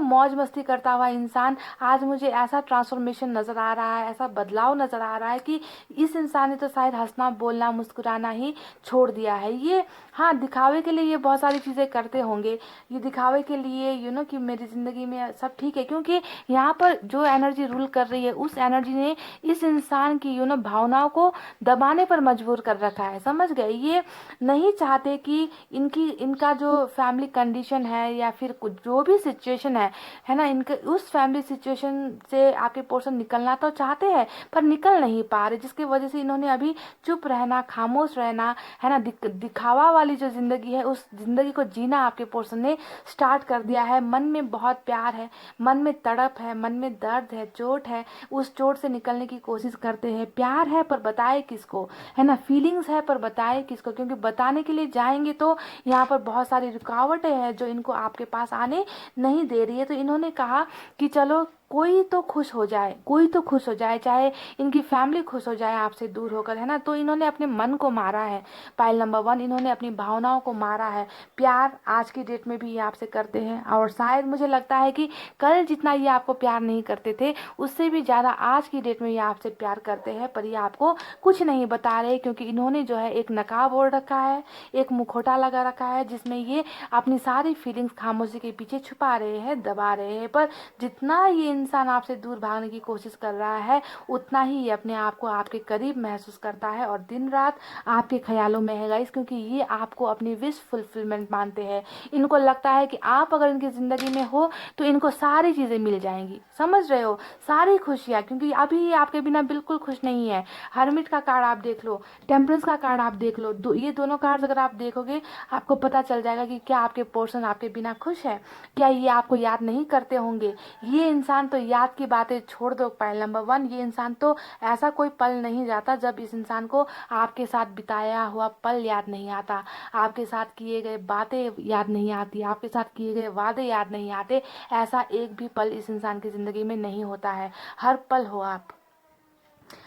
मौज मस्ती करता हुआ इंसान, आज मुझे ऐसा ट्रांसफॉर्मेशन नजर आ रहा है, ऐसा बदलाव नजर आ रहा है कि इस इंसान ने तो शायद हंसना बोलना मुस्कुराना ही छोड़ दिया है। ये हाँ, दिखावे के लिए ये बहुत सारी चीज़ें करते होंगे, ये दिखावे के लिए कि मेरी ज़िंदगी में सब ठीक है, क्योंकि यहाँ पर जो एनर्जी रूल कर रही है उस एनर्जी टेक्नोलॉजी ने इस इंसान की भावनाओं को दबाने पर मजबूर कर रखा है, समझ गए। ये नहीं चाहते कि इनका जो फैमिली कंडीशन है या फिर कुछ जो भी सिचुएशन है ना, इनके उस फैमिली सिचुएशन से आपके पोर्शन निकलना तो चाहते हैं पर निकल नहीं पा रहे, जिसकी वजह से इन्होंने अभी चुप रहना, खामोश रहना, है ना, दिखावा वाली जो जिंदगी है उस जिंदगी को जीना आपके पोर्शन ने स्टार्ट कर दिया है। मन में बहुत प्यार है, मन में तड़प है, मन में दर्द है, चोट है, उस चोट से निकलने की कोशिश करते हैं। प्यार है पर बताए किसको, है ना, फीलिंग्स है पर बताए किसको, क्योंकि बताने के लिए जाएंगे तो यहाँ पर बहुत सारी रुकावटें हैं जो इनको आपके पास आने नहीं दे रही है। तो इन्होंने कहा कि चलो कोई तो खुश हो जाए, कोई तो खुश हो जाए, चाहे इनकी फैमिली खुश हो जाए आपसे दूर होकर, है ना। तो इन्होंने अपने मन को मारा है, पाइल नंबर 1, इन्होंने अपनी भावनाओं को मारा है। प्यार आज की डेट में भी ये आपसे करते हैं और शायद मुझे लगता है कि कल जितना ये आपको प्यार नहीं करते थे उससे भी ज़्यादा आज की डेट में ये आपसे प्यार करते हैं, पर ये आपको कुछ नहीं बता रहे, क्योंकि इन्होंने जो है एक नकाब ओढ़ रखा है, एक मुखौटा लगा रखा है जिसमें ये अपनी सारी फीलिंग्स खामोशी के पीछे छुपा रहे हैं, दबा रहे हैं। पर जितना ये इंसान आपसे दूर भागने की कोशिश कर रहा है उतना ही ये अपने आप को आपके करीब महसूस करता है और दिन रात आपके ख्यालों में है गाइस, क्योंकि ये आपको अपनी विश फुलफिलमेंट मानते हैं। इनको लगता है कि आप अगर इनकी ज़िंदगी में हो तो इनको सारी चीज़ें मिल जाएंगी, समझ रहे हो, सारी खुशियाँ, क्योंकि अभी ये आपके बिना बिल्कुल खुश नहीं है। हर्मिट का कार्ड आप देख लो, टेम्परेंस का कार्ड आप देख लो, ये दोनों कार्ड अगर आप देखोगे आपको पता चल जाएगा कि क्या आपके पोर्शन आपके बिना खुश है, क्या ये आपको याद नहीं करते होंगे। ये इंसान तो याद की बातें छोड़ दो, पाइल नंबर 1, ये इंसान तो ऐसा कोई पल नहीं जाता जब इस इंसान को आपके साथ बिताया हुआ पल याद नहीं आता, आपके साथ किए गए बातें याद नहीं आती, आपके साथ किए गए वादे याद नहीं आते। ऐसा एक भी पल इस इंसान की ज़िंदगी में नहीं होता है। हर पल हो आप,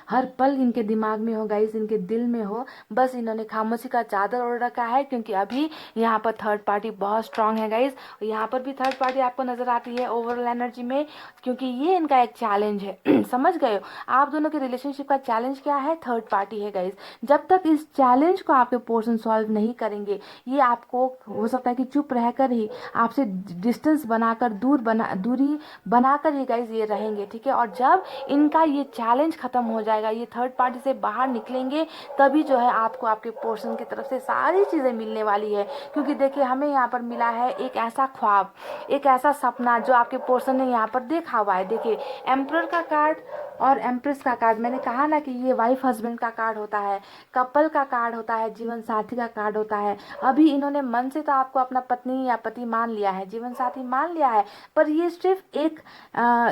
हर पल इनके दिमाग में हो गाइस, इनके दिल में हो, बस इन्होंने खामोशी का चादर ओढ़ रखा है, क्योंकि अभी यहाँ पर थर्ड पार्टी बहुत स्ट्रांग है गाइस। यहाँ पर भी थर्ड पार्टी आपको नजर आती है ओवरऑल एनर्जी में, क्योंकि ये इनका एक चैलेंज है समझ गए हो। आप दोनों के रिलेशनशिप का चैलेंज क्या है, थर्ड पार्टी है गाइस। जब तक इस चैलेंज को आपके पोर्शन सॉल्व नहीं करेंगे, ये आपको हो सकता है कि चुप रहकर ही आपसे डिस्टेंस बनाकर दूरी बनाकर ही गाइस ये रहेंगे, ठीक है। और जब इनका ये चैलेंज खत्म हो जाएगा, ये थर्ड पार्टी से बाहर निकलेंगे, तभी जो है आपको आपके पोर्शन की तरफ से सारी चीज़ें मिलने वाली है। क्योंकि देखिए हमें यहाँ पर मिला है एक ऐसा ख्वाब, एक ऐसा सपना जो आपके पोर्शन ने यहाँ पर देखा हुआ है। देखिए एम्परर का कार्ड और एम्प्रेस का कार्ड, मैंने कहा ना कि ये वाइफ हस्बैंड का कार्ड होता है, कपल का कार्ड होता है, जीवन साथी का कार्ड होता है। अभी इन्होंने मन से तो आपको अपना पत्नी या पति मान लिया है, जीवन साथी मान लिया है, पर ये सिर्फ एक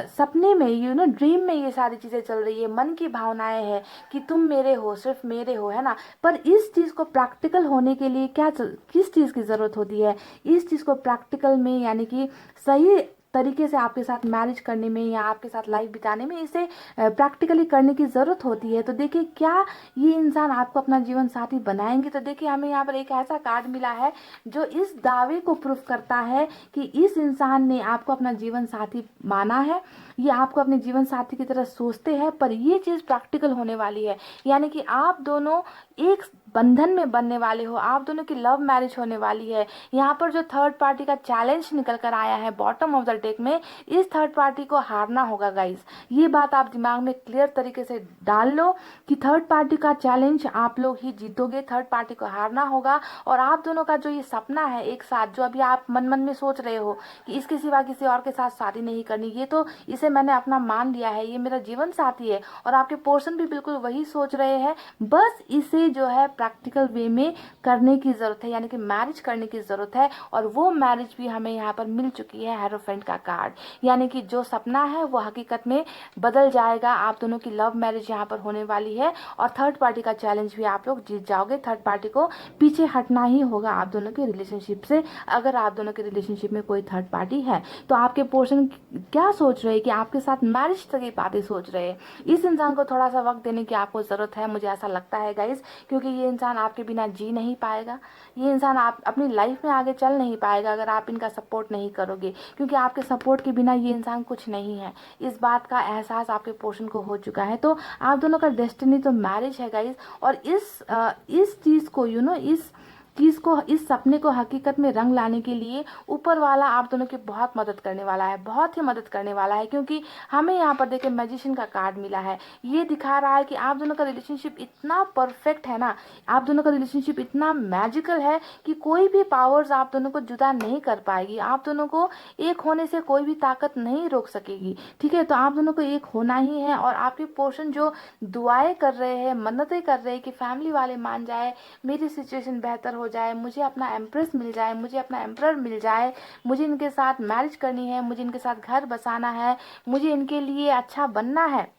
सपने में ड्रीम में ये सारी चीज़ें चल रही है, मन की भावनाएं हैं कि तुम मेरे हो, सिर्फ मेरे हो, है ना। पर इस चीज़ को प्रैक्टिकल होने के लिए किस चीज़ की ज़रूरत होती है, इस चीज़ को प्रैक्टिकल में यानी कि सही तरीके से आपके साथ मैरिज करने में या आपके साथ लाइफ बिताने में इसे प्रैक्टिकली करने की ज़रूरत होती है। तो देखिए क्या ये इंसान आपको अपना जीवन साथी बनाएंगे। तो देखिए हमें यहाँ पर एक ऐसा कार्ड मिला है जो इस दावे को प्रूफ करता है कि इस इंसान ने आपको अपना जीवन साथी माना है, ये आपको अपने जीवन साथी की तरह सोचते हैं, पर ये चीज़ प्रैक्टिकल होने वाली है। यानी कि आप दोनों एक बंधन में बनने वाले हो, आप दोनों की लव मैरिज होने वाली है। यहाँ पर जो थर्ड पार्टी का चैलेंज निकल कर आया है बॉटम ऑफ द डेक में, इस थर्ड पार्टी को हारना होगा गाइस। ये बात आप दिमाग में क्लियर तरीके से डाल लो कि थर्ड पार्टी का चैलेंज आप लोग ही जीतोगे, थर्ड पार्टी को हारना होगा। और आप दोनों का जो ये सपना है एक साथ, जो अभी आप मन मन में सोच रहे हो कि इसके सिवा किसी और के साथ शादी नहीं करनी, ये तो इसे मैंने अपना मान लिया है, ये मेरा जीवन साथी है, और आपके पोर्शन भी बिल्कुल वही सोच रहे हैं, बस इसे जो है प्रैक्टिकल वे में करने की ज़रूरत है, यानी कि मैरिज करने की ज़रूरत है। और वो मैरिज भी हमें यहाँ पर मिल चुकी है, हेरोफेंट का कार्ड, यानी कि जो सपना है वो हकीकत में बदल जाएगा। आप दोनों की लव मैरिज यहाँ पर होने वाली है और थर्ड पार्टी का चैलेंज भी आप लोग जीत जाओगे। थर्ड पार्टी को पीछे हटना ही होगा आप दोनों के रिलेशनशिप से। अगर आप दोनों के रिलेशनशिप में कोई थर्ड पार्टी है तो आपके पोर्शन क्या सोच रहे हैं कि आपके साथ मैरिज तक की बातें सोच रहे हैं। इस इंसान को थोड़ा सा वक्त देने की आपको ज़रूरत है, मुझे ऐसा लगता है गाइज, क्योंकि ये इंसान आपके बिना जी नहीं पाएगा, ये इंसान आप अपनी लाइफ में आगे चल नहीं पाएगा अगर आप इनका सपोर्ट नहीं करोगे, क्योंकि आपके सपोर्ट के बिना ये इंसान कुछ नहीं है। इस बात का एहसास आपके पोर्शन को हो चुका है। तो आप दोनों का डेस्टिनी तो मैरिज है गाइज, और इस चीज़ को इस चीज़ को, इस सपने को हकीकत में रंग लाने के लिए ऊपर वाला आप दोनों की बहुत मदद करने वाला है, बहुत ही मदद करने वाला है। क्योंकि हमें यहाँ पर देखिए मैजिशियन का कार्ड मिला है। ये दिखा रहा है कि आप दोनों का रिलेशनशिप इतना परफेक्ट है ना, आप दोनों का रिलेशनशिप इतना मैजिकल है कि कोई भी पावर्स आप दोनों को जुदा नहीं कर पाएगी। आप दोनों को एक होने से कोई भी ताकत नहीं रोक सकेगी। ठीक है, तो आप दोनों को एक होना ही है। और आपके पोर्शन जो दुआएं कर रहे हैं, मन्नतें कर रहे हैं कि फैमिली वाले मान जाए, मेरी सिचुएशन बेहतर हो जाए, मुझे अपना एम्प्रेस मिल जाए, मुझे अपना एम्प्रर मिल जाए, मुझे इनके साथ मैरिज करनी है, मुझे इनके साथ घर बसाना है, मुझे इनके लिए अच्छा बनना है,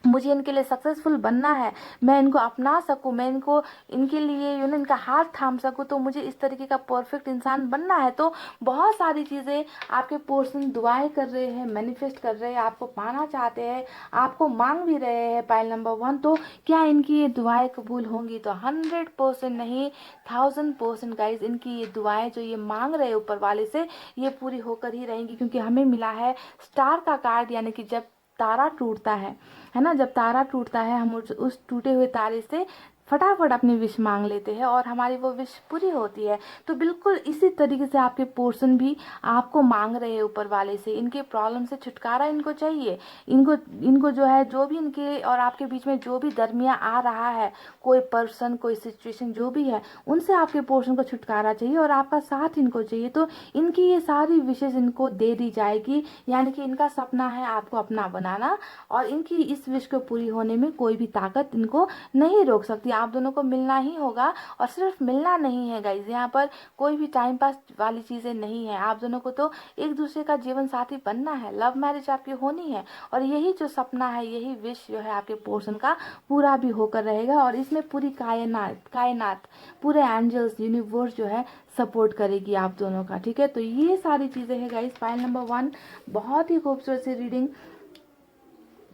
मुझे इनके लिए सक्सेसफुल बनना है, मैं इनको अपना सकूं, मैं इनको, इनके लिए इनका हाथ थाम सकूं, तो मुझे इस तरीके का परफेक्ट इंसान बनना है। तो बहुत सारी चीज़ें आपके पर्सन दुआएं कर रहे हैं, मैनिफेस्ट कर रहे हैं, आपको पाना चाहते हैं, आपको मांग भी रहे हैं पाइल नंबर 1। तो क्या इनकी ये दुआएं कबूल होंगी? तो 100% नहीं, 1000% गाइज, इनकी ये दुआएं जो ये मांग रहे हैं ऊपर वाले से, ये पूरी होकर ही रहेंगी। क्योंकि हमें मिला है स्टार का कार्ड, यानी कि जब तारा टूटता है ना, जब तारा टूटता है, हम उस टूटे हुए तारे से फटाफट अपनी विश मांग लेते हैं और हमारी वो विश पूरी होती है। तो बिल्कुल इसी तरीके से आपके पोर्शन भी आपको मांग रहे हैं ऊपर वाले से। इनके प्रॉब्लम से छुटकारा इनको चाहिए। इनको इनको जो है, जो भी इनके और आपके बीच में जो भी दरमिया आ रहा है, कोई पर्सन, कोई सिचुएशन जो भी है, उनसे आपके पोर्शन को छुटकारा चाहिए और आपका साथ इनको चाहिए। तो इनकी ये सारी विशेष इनको दे दी जाएगी। यानी कि इनका सपना है आपको अपना बनाना, और इनकी इस विश को पूरी होने में कोई भी ताकत इनको नहीं रोक सकती। आप दोनों को मिलना ही होगा, और सिर्फ मिलना नहीं है गाइज, यहाँ पर कोई भी टाइम पास वाली चीज़ें नहीं है। आप दोनों को तो एक दूसरे का जीवन साथी बनना है, लव मैरिज आपकी होनी है, और यही जो सपना है, यही विश जो है आपके पोर्शन का पूरा भी होकर रहेगा। और इसमें पूरी कायनात, पूरे एंजल्स, यूनिवर्स जो है सपोर्ट करेगी आप दोनों का। ठीक है, तो ये सारी चीज़ें हैं गाइज फाइल नंबर 1। बहुत ही खूबसूरत सी रीडिंग,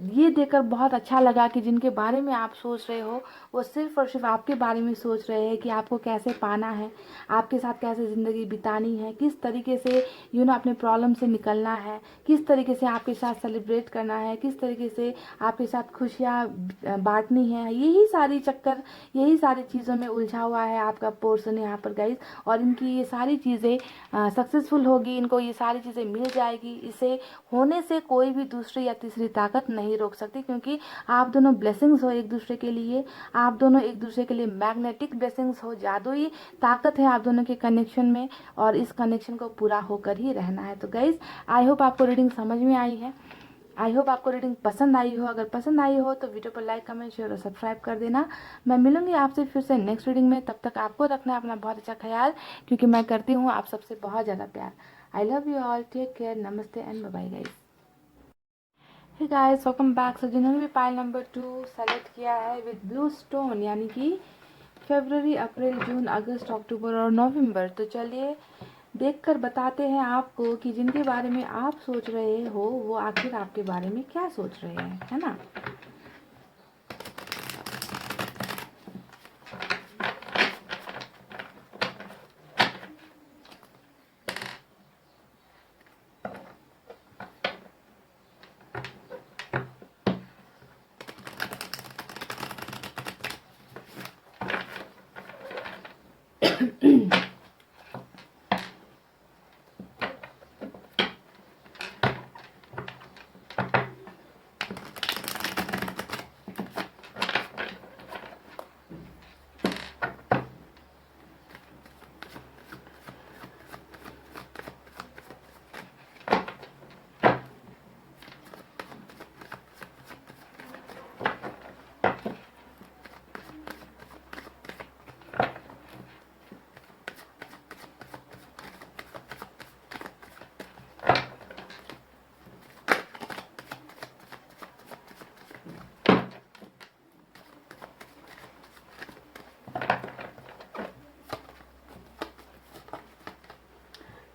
ये देखकर बहुत अच्छा लगा कि जिनके बारे में आप सोच रहे हो, वो सिर्फ और सिर्फ आपके बारे में सोच रहे हैं कि आपको कैसे पाना है, आपके साथ कैसे ज़िंदगी बितानी है, किस तरीके से अपने प्रॉब्लम से निकलना है, किस तरीके से आपके साथ सेलिब्रेट करना है, किस तरीके से आपके साथ खुशियाँ बांटनी है। यही सारी चक्कर, यही सारी चीज़ों में उलझा हुआ है आपका पोर्सन यहाँ पर गाइज। और इनकी ये सारी चीज़ें सक्सेसफुल होगी, इनको ये सारी चीज़ें मिल जाएगी। इसे होने से कोई भी दूसरी या तीसरी ताकत नहीं रोक सकती, क्योंकि आप दोनों ब्लेसिंग्स हो एक दूसरे के लिए, आप दोनों एक दूसरे के लिए मैग्नेटिक ब्लेसिंग्स हो, जादुई ताकत है आप दोनों के कनेक्शन में, और इस कनेक्शन को पूरा होकर ही रहना है। तो गाइज, आई होप आपको रीडिंग समझ में आई है, आई होप आपको रीडिंग पसंद आई हो। अगर पसंद आई हो तो वीडियो पर लाइक, कमेंट, शेयर और सब्सक्राइब कर देना। मैं मिलूंगी आपसे फिर से नेक्स्ट रीडिंग में। तब तक आपको रखना है अपना बहुत अच्छा ख्याल, क्योंकि मैं करती हूँ आप सबसे बहुत ज़्यादा प्यार। I love you all, take care, नमस्ते and bye bye guys. Hey guys, welcome back. So जिन्होंने भी पाइल नंबर 2 सेलेक्ट किया है विद ब्लू स्टोन, यानी कि फरवरी, अप्रैल, जून, अगस्त, अक्टूबर और नवंबर, तो चलिए देखकर बताते हैं आपको कि जिनके बारे में आप सोच रहे हो वो आखिर आपके बारे में क्या सोच रहे हैं, है ना।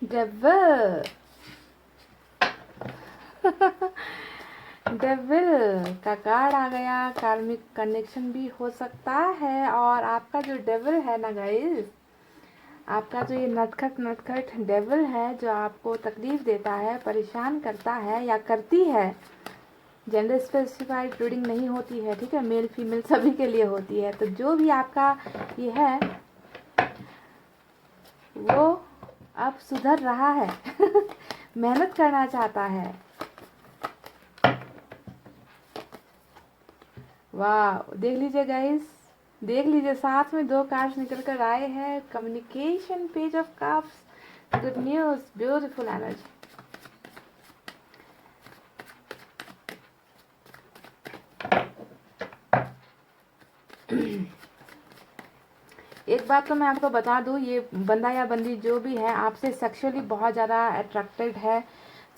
डेविल डेविल का कार्ड आ गया। कार्मिक कनेक्शन भी हो सकता है, और आपका जो डेविल है ना गाइस, आपका जो ये नटखट डेविल है, जो आपको तकलीफ देता है, परेशान करता है या करती है, जेंडर स्पेसिफाइड रीडिंग नहीं होती है, ठीक है, मेल फीमेल सभी के लिए होती है। तो जो भी आपका ये है, वो अब सुधर रहा है मेहनत करना चाहता है। वाह, देख लीजिए गाइस, देख लीजिए साथ में 2 कार्ड्स निकल कर आए हैं। Communication, page of cups, good news, beautiful energy. एक बात तो मैं आपको बता दूं, ये बंदा या बंदी जो भी है आपसे सेक्सुअली बहुत ज़्यादा अट्रैक्टेड है।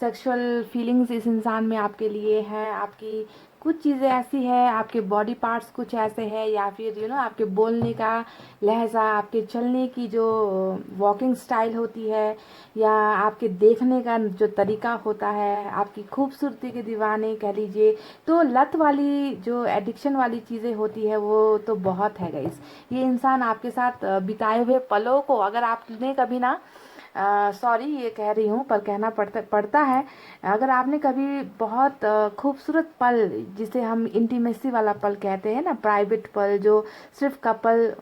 सेक्सुअल फीलिंग्स इस इंसान में आपके लिए है। आपकी कुछ चीज़ें ऐसी है, आपके बॉडी पार्ट्स कुछ ऐसे हैं, या फिर आपके बोलने का लहजा, आपके चलने की जो वॉकिंग स्टाइल होती है, या आपके देखने का जो तरीका होता है, आपकी खूबसूरती के दीवाने कह लीजिए। तो लत वाली जो एडिक्शन वाली चीज़ें होती है वो तो बहुत है गाइस। ये इंसान आपके साथ बिताए हुए पलों को, अगर आपने कभी ना, सॉरी ये कह रही हूँ पर कहना पड़ता है, अगर आपने कभी बहुत खूबसूरत पल, जिसे हम इंटीमेसी वाला पल कहते हैं ना, प्राइवेट पल, जो सिर्फ कपल,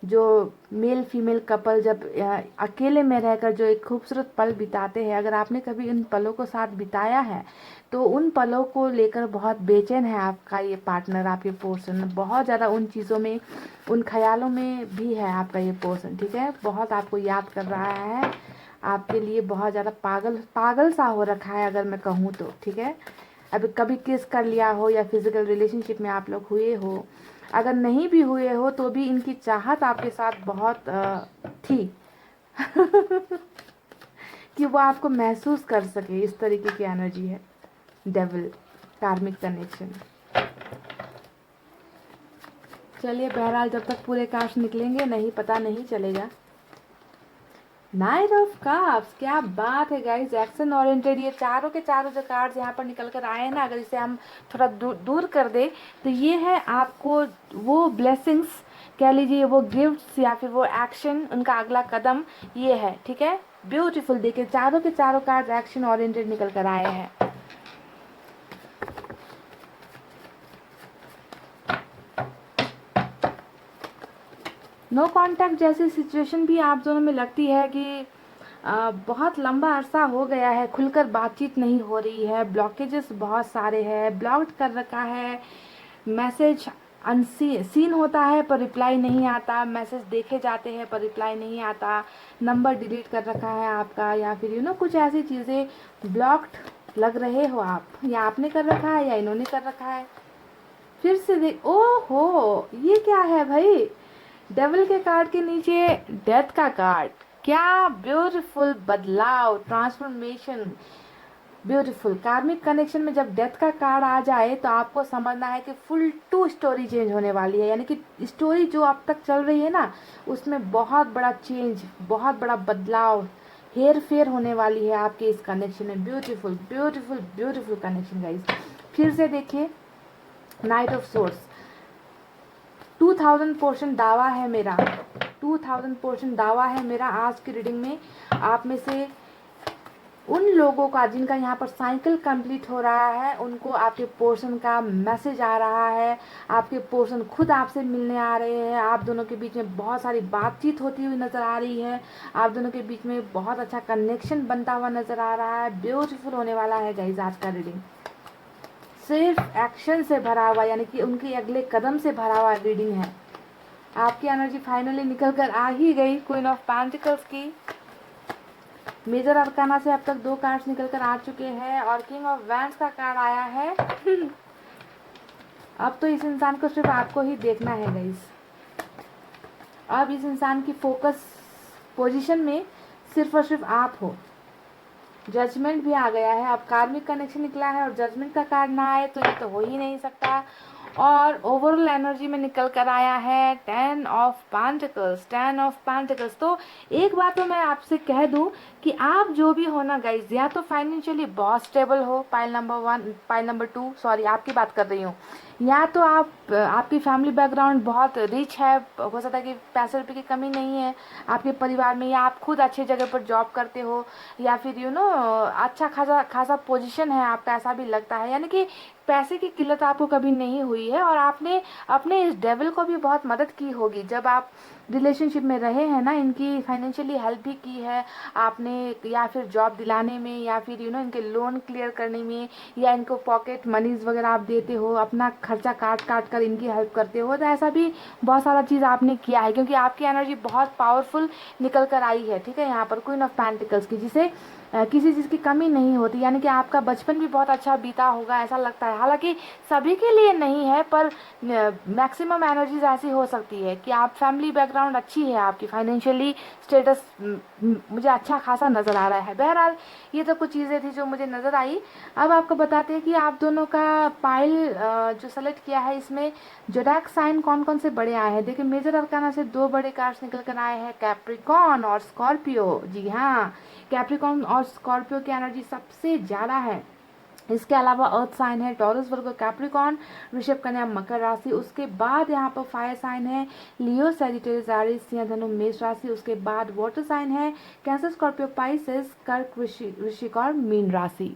जो मेल फीमेल कपल जब अकेले में रहकर जो एक खूबसूरत पल बिताते हैं, अगर आपने कभी उन पलों को साथ बिताया है तो उन पलों को लेकर बहुत बेचैन है आपका ये पार्टनर, आपके पर्सन, बहुत ज़्यादा उन चीज़ों में, उन ख्यालों में भी है आपका ये पर्सन, ठीक है। बहुत आपको याद कर रहा है, आपके लिए बहुत ज़्यादा पागल पागल सा हो रखा है अगर मैं कहूँ तो, ठीक है। अभी कभी किस कर लिया हो या फिजिकल रिलेशनशिप में आप लोग हुए हो, अगर नहीं भी हुए हो तो भी इनकी चाहत आपके साथ बहुत थी कि वो आपको महसूस कर सके। इस तरीके की एनर्जी है डेविल, कार्मिक कनेक्शन। चलिए बहरहाल जब तक पूरे कार्ड्स निकलेंगे नहीं पता नहीं चलेगा। नाइट ऑफ कप्स, क्या बात है गाइस, एक्शन ओरिएंटेड। ये चारों के चारों जो कार्ड्स यहाँ पर निकल कर आए हैं ना, अगर इसे हम थोड़ा दूर कर दे तो ये है आपको वो ब्लेसिंग्स कह लीजिए, वो गिफ्ट्स या फिर वो एक्शन, उनका अगला कदम ये है, ठीक है। ब्यूटीफुल, देखिए चारों के चारों कार्ड्स एक्शन ओरिएंटेड निकल कर आए हैं। नो कांटेक्ट जैसी सिचुएशन भी आप दोनों में लगती है कि बहुत लंबा अरसा हो गया है, खुलकर बातचीत नहीं हो रही है, ब्लॉकेजेस बहुत सारे हैं, ब्लॉक्ड कर रखा है, मैसेज सीन होता है पर रिप्लाई नहीं आता, मैसेज देखे जाते हैं पर रिप्लाई नहीं आता, नंबर डिलीट कर रखा है आपका, या फिर कुछ ऐसी चीज़ें ब्लॉक्ड लग रहे हो आप, या आपने कर रखा है या इन्होंने कर रखा है। फिर से देख, ओहो ये क्या है भाई, डेविल के कार्ड के नीचे डेथ का कार्ड, क्या ब्यूटीफुल बदलाव, ट्रांसफॉर्मेशन, ब्यूटीफुल। कार्मिक कनेक्शन में जब डेथ का कार्ड आ जाए तो आपको समझना है कि फुल टू स्टोरी चेंज होने वाली है, यानी कि स्टोरी जो अब तक चल रही है ना उसमें बहुत बड़ा चेंज, बहुत बड़ा बदलाव, हेर फेर होने वाली है आपके इस कनेक्शन में। Beautiful beautiful beautiful connection guys. फिर से देखिए नाइट ऑफ सोर्स, 2000% दावा है मेरा, 2000% दावा है मेरा आज की रीडिंग में आप में से उन लोगों का जिनका यहाँ पर साइकिल कंप्लीट हो रहा है, उनको आपके पोर्शन का मैसेज आ रहा है, आपके पोर्शन खुद आपसे मिलने आ रहे हैं, आप दोनों के बीच में बहुत सारी बातचीत होती हुई नज़र आ रही है, आप दोनों के बीच में बहुत अच्छा कनेक्शन बनता हुआ नज़र आ रहा है। ब्यूटीफुल होने वाला है गाइस आज का रीडिंग, सिर्फ एक्शन से भरा हुआ, यानी कि उनके अगले कदम से भरा हुआ रीडिंग है। आपकी एनर्जी फाइनली निकल कर आ ही गई, क्वीन ऑफ पेंटिकल्स की। मेजर अरकाना से अब तक 2 कार्ड्स निकल कर आ चुके हैं और किंग ऑफ वैंड्स का कार्ड आया है अब तो इस इंसान को सिर्फ आपको ही देखना है गाइस। अब इस इंसान की फोकस पोजीशन में सिर्फ और सिर्फ आप हो। जजमेंट भी आ गया है, अब कार्मिक कनेक्शन निकला है और जजमेंट का कार्ड ना आए तो ये तो हो ही नहीं सकता। और ओवरऑल एनर्जी में निकल कर आया है 10 ऑफ पेंटिकल्स, 10 ऑफ पेंटिकल्स। तो एक बात तो मैं आपसे कह दूं कि आप जो भी हो ना गाइज, या तो फाइनेंशियली बहुत स्टेबल हो, pile number 1, pile number 2, sorry आपकी बात कर रही हूँ, या तो आप आपकी फैमिली बैकग्राउंड बहुत रिच है, हो सकता है कि पैसे रुपये की कमी नहीं है आपके परिवार में, या आप खुद अच्छी जगह पर जॉब करते हो, या फिर अच्छा खासा खासा पोजीशन है आपका, ऐसा भी लगता है, यानी कि पैसे की किल्लत आपको कभी नहीं हुई है। और आपने अपने इस डेविल को भी बहुत मदद की होगी जब आप रिलेशनशिप में रहे हैं ना, इनकी फाइनेंशियली हेल्प भी की है आपने, या फिर जॉब दिलाने में, या फिर इनके लोन क्लियर करने में, या इनको पॉकेट मनीज वगैरह आप देते हो, अपना खर्चा काट काट कर इनकी हेल्प करते हो, तो ऐसा भी बहुत सारा चीज़ आपने किया है, क्योंकि आपकी एनर्जी बहुत पावरफुल निकल कर आई है। ठीक है, यहाँ पर क्वीन ऑफ पेंटिकल्स की, जिसे किसी चीज़ की कमी नहीं होती, यानी कि आपका बचपन भी बहुत अच्छा बीता होगा ऐसा लगता है। हालांकि सभी के लिए नहीं है, पर मैक्सिमम एनर्जीज ऐसी हो सकती है कि आप फैमिली बैकग्राउंड अच्छी है, आपकी फाइनेंशियली स्टेटस मुझे अच्छा खासा नज़र आ रहा है। बहरहाल ये तो कुछ चीज़ें थी जो मुझे नज़र आई। अब आपको बताते हैं कि आप दोनों का पाइल जो सेलेक्ट किया है, इसमें जोडाक साइन कौन कौन से बड़े आए हैं। देखिए, मेजर अरकाना से 2 बड़े कार्ड्स निकल कर आए हैं, कैप्रिकॉन और स्कॉर्पियो। जी हाँ, कैप्रिकॉन और स्कॉर्पियो की एनर्जी सबसे ज़्यादा है। इसके अलावा अर्थ साइन है टॉरस, वर्गो, कैप्रिकॉन, वृषभ, कन्या, मकर राशि। उसके बाद यहाँ पर फायर साइन है लियो, सैजिटेरियस, एरीज, सिंह, धनु, मेष राशि। उसके बाद वाटर साइन है कैंसर, स्कॉर्पियो, पाइसेस, कर्क, वृश्चिक और मीन राशि।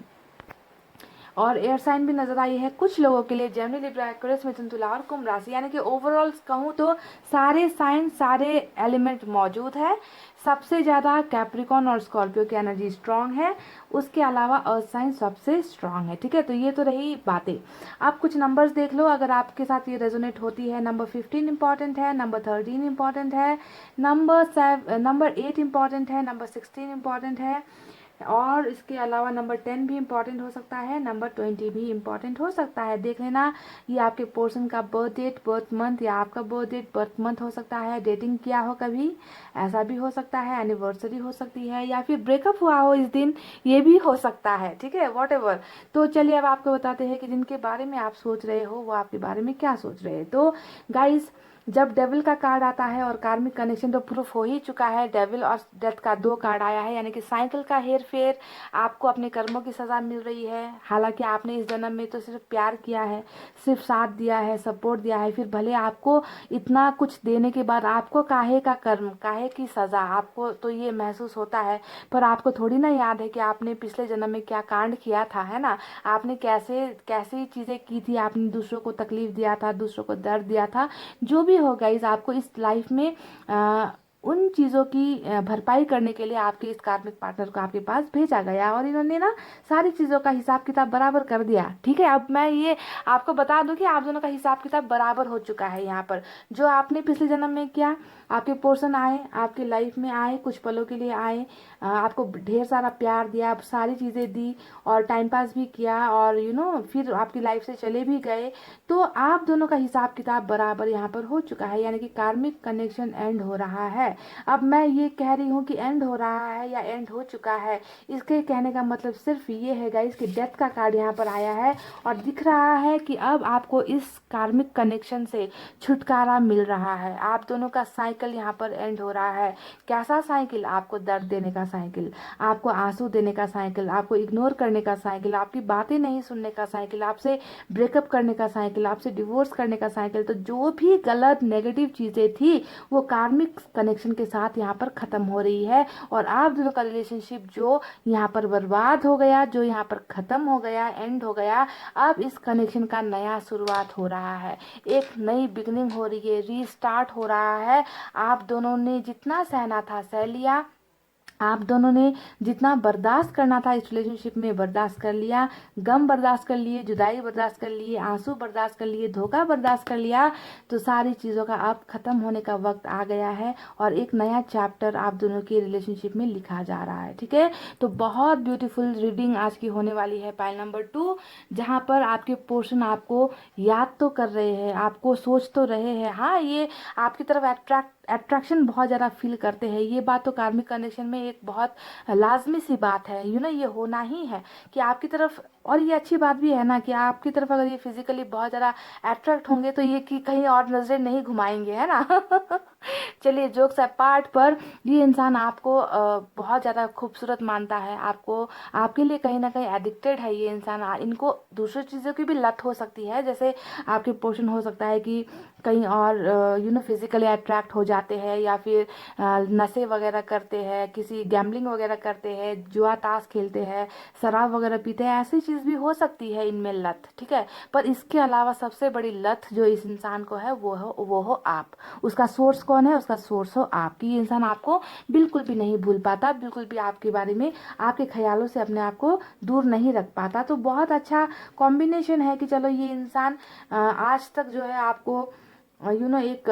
और एयर साइन भी नजर आई है कुछ लोगों के लिए, जेमिनी, लिब्रा, एक्वेरियस, मिथुन, तुला और कुंभ राशि। यानी कि ओवरऑल कहूँ तो सारे साइन, सारे एलिमेंट मौजूद है। सबसे ज़्यादा कैप्रिकॉन और स्कॉर्पियो की एनर्जी स्ट्रांग है, उसके अलावा अर्थ साइन सबसे स्ट्रांग है। ठीक है, तो ये तो रही बातें। आप कुछ नंबर्स देख लो, अगर आपके साथ ये रेजोनेट होती है। नंबर 15 इंपॉर्टेंट है, नंबर 13 इंपॉर्टेंट है, नंबर 8 इंपॉर्टेंट है, नंबर 16 इंपॉर्टेंट है, और इसके अलावा नंबर 10 भी इम्पॉर्टेंट हो सकता है, नंबर 20 भी इम्पॉर्टेंट हो सकता है। देख लेना, ये आपके पोर्शन का बर्थ डेट, बर्थ मंथ, या आपका बर्थ डेट, बर्थ मंथ हो सकता है, डेटिंग किया हो कभी, ऐसा भी हो सकता है, एनिवर्सरी हो सकती है, या फिर ब्रेकअप हुआ हो इस दिन, ये भी हो सकता है। ठीक है, वॉट एवर। तो चलिए अब आपको बताते हैं कि जिनके बारे में आप सोच रहे हो वो आपके बारे में क्या सोच रहे हैं। तो गाइज, जब डेविल का कार्ड आता है और कार्मिक कनेक्शन तो प्रूफ हो ही चुका है, डेविल और डेथ का 2 कार्ड आया है, यानी कि साइकिल का हेर फेर, आपको अपने कर्मों की सजा मिल रही है। हालांकि आपने इस जन्म में तो सिर्फ प्यार किया है, सिर्फ साथ दिया है, सपोर्ट दिया है, फिर भले आपको इतना कुछ देने के बाद आपको काहे का कर्म, काहे की सजा, आपको तो ये महसूस होता है, पर आपको थोड़ी ना याद है कि आपने पिछले जन्म में क्या कांड किया था, है ना। आपने कैसे कैसी चीज़ें की थी, आपने दूसरों को तकलीफ दिया था, दूसरों को दर्द दिया था। जो भी हो गाइज, आपको इस लाइफ में उन चीज़ों की भरपाई करने के लिए आपके इस कार्मिक पार्टनर को आपके पास भेजा गया, और इन्होंने ना सारी चीज़ों का हिसाब किताब बराबर कर दिया। ठीक है, अब मैं ये आपको बता दूं कि आप दोनों का हिसाब किताब बराबर हो चुका है। यहाँ पर जो आपने पिछले जन्म में किया, आपके पोर्शन आए, आपकी लाइफ में आए, कुछ पलों के लिए आए, आपको ढेर सारा प्यार दिया, सारी चीज़ें दी, और टाइम पास भी किया, और फिर आपकी लाइफ से चले भी गए। तो आप दोनों का हिसाब किताब बराबर यहाँ पर हो चुका है, यानी कि कार्मिक कनेक्शन एंड हो रहा है। अब मैं ये कह रही हूँ कि एंड हो रहा है या एंड हो चुका है, इसके कहने का मतलब सिर्फ ये है गाइस कि डेथ का कार्ड यहाँ पर आया है, और दिख रहा है कि अब आपको इस कार्मिक कनेक्शन से छुटकारा मिल रहा है। आप दोनों का साइकिल यहाँ पर एंड हो रहा है। कैसा साइकिल? आपको दर्द देने का साइकिल, आपको आंसू देने का साइकिल, आपको इग्नोर करने का साइकिल, आपकी बातें नहीं सुनने का साइकिल, आपसे ब्रेकअप करने का साइकिल, आपसे डिवोर्स करने का साइकिल। तो जो भी गलत नेगेटिव चीज़ें थी वो कार्मिक कनेक्शन के साथ यहाँ पर ख़त्म हो रही है, और आप दोनों का रिलेशनशिप जो यहाँ पर बर्बाद हो गया, जो यहाँ पर ख़त्म हो गया, एंड हो गया, अब इस कनेक्शन का नया शुरुआत हो रहा है, एक नई बिगनिंग हो रही है, रीस्टार्ट हो रहा है। आप दोनों ने जितना सहना था सह लिया, आप दोनों ने जितना बर्दाश्त करना था इस रिलेशनशिप में बर्दाश्त कर लिया, गम बर्दाश्त कर लिए, जुदाई बर्दाश्त कर लिए, आंसू बर्दाश्त कर लिए, धोखा बर्दाश्त कर लिया। तो सारी चीज़ों का अब ख़त्म होने का वक्त आ गया है, और एक नया चैप्टर आप दोनों की रिलेशनशिप में लिखा जा रहा है। ठीक है, तो बहुत ब्यूटीफुल रीडिंग आज की होने वाली है पाइल नंबर 2, जहाँ पर आपके पोर्शन आपको याद तो कर रहे हैं, आपको सोच तो रहे हैं, हाँ ये आपकी तरफ अट्रैक्शन बहुत ज़्यादा फील करते हैं। ये बात तो कार्मिक कनेक्शन में एक बहुत लाजमी सी बात है, ये होना ही है कि आपकी तरफ। और ये अच्छी बात भी है ना कि आपकी तरफ अगर ये फिजिकली बहुत ज़्यादा अट्रैक्ट होंगे तो ये कि कहीं और नज़रें नहीं घुमाएंगे, है ना। चलिए, जोक्स अपार्ट, पर ये इंसान आपको बहुत ज़्यादा खूबसूरत मानता है, आपको, आपके लिए कहीं ना कहीं एडिक्टेड है ये इंसान। इनको दूसरी चीज़ों की भी लत हो सकती है, जैसे आपके पोर्शन हो सकता है कि कहीं और फिजिकली अट्रैक्ट हो जाते हैं, या फिर नशे वगैरह करते हैं, किसी गैम्बलिंग वगैरह करते हैं, जुआ ताश खेलते हैं, शराब वगैरह पीते हैं, ऐसी चीज़ भी हो सकती है इनमें लत। ठीक है, पर इसके अलावा सबसे बड़ी लत जो इस इंसान को है वो हो आप। उसका सोर्स कौन है, उसका सोर्स हो आपकी। ये इंसान आपको बिल्कुल भी नहीं भूल पाता, बिल्कुल भी आपके बारे में, आपके ख्यालों से अपने आप को दूर नहीं रख पाता। तो बहुत अच्छा कॉम्बिनेशन है कि चलो ये इंसान आज तक जो है आपको एक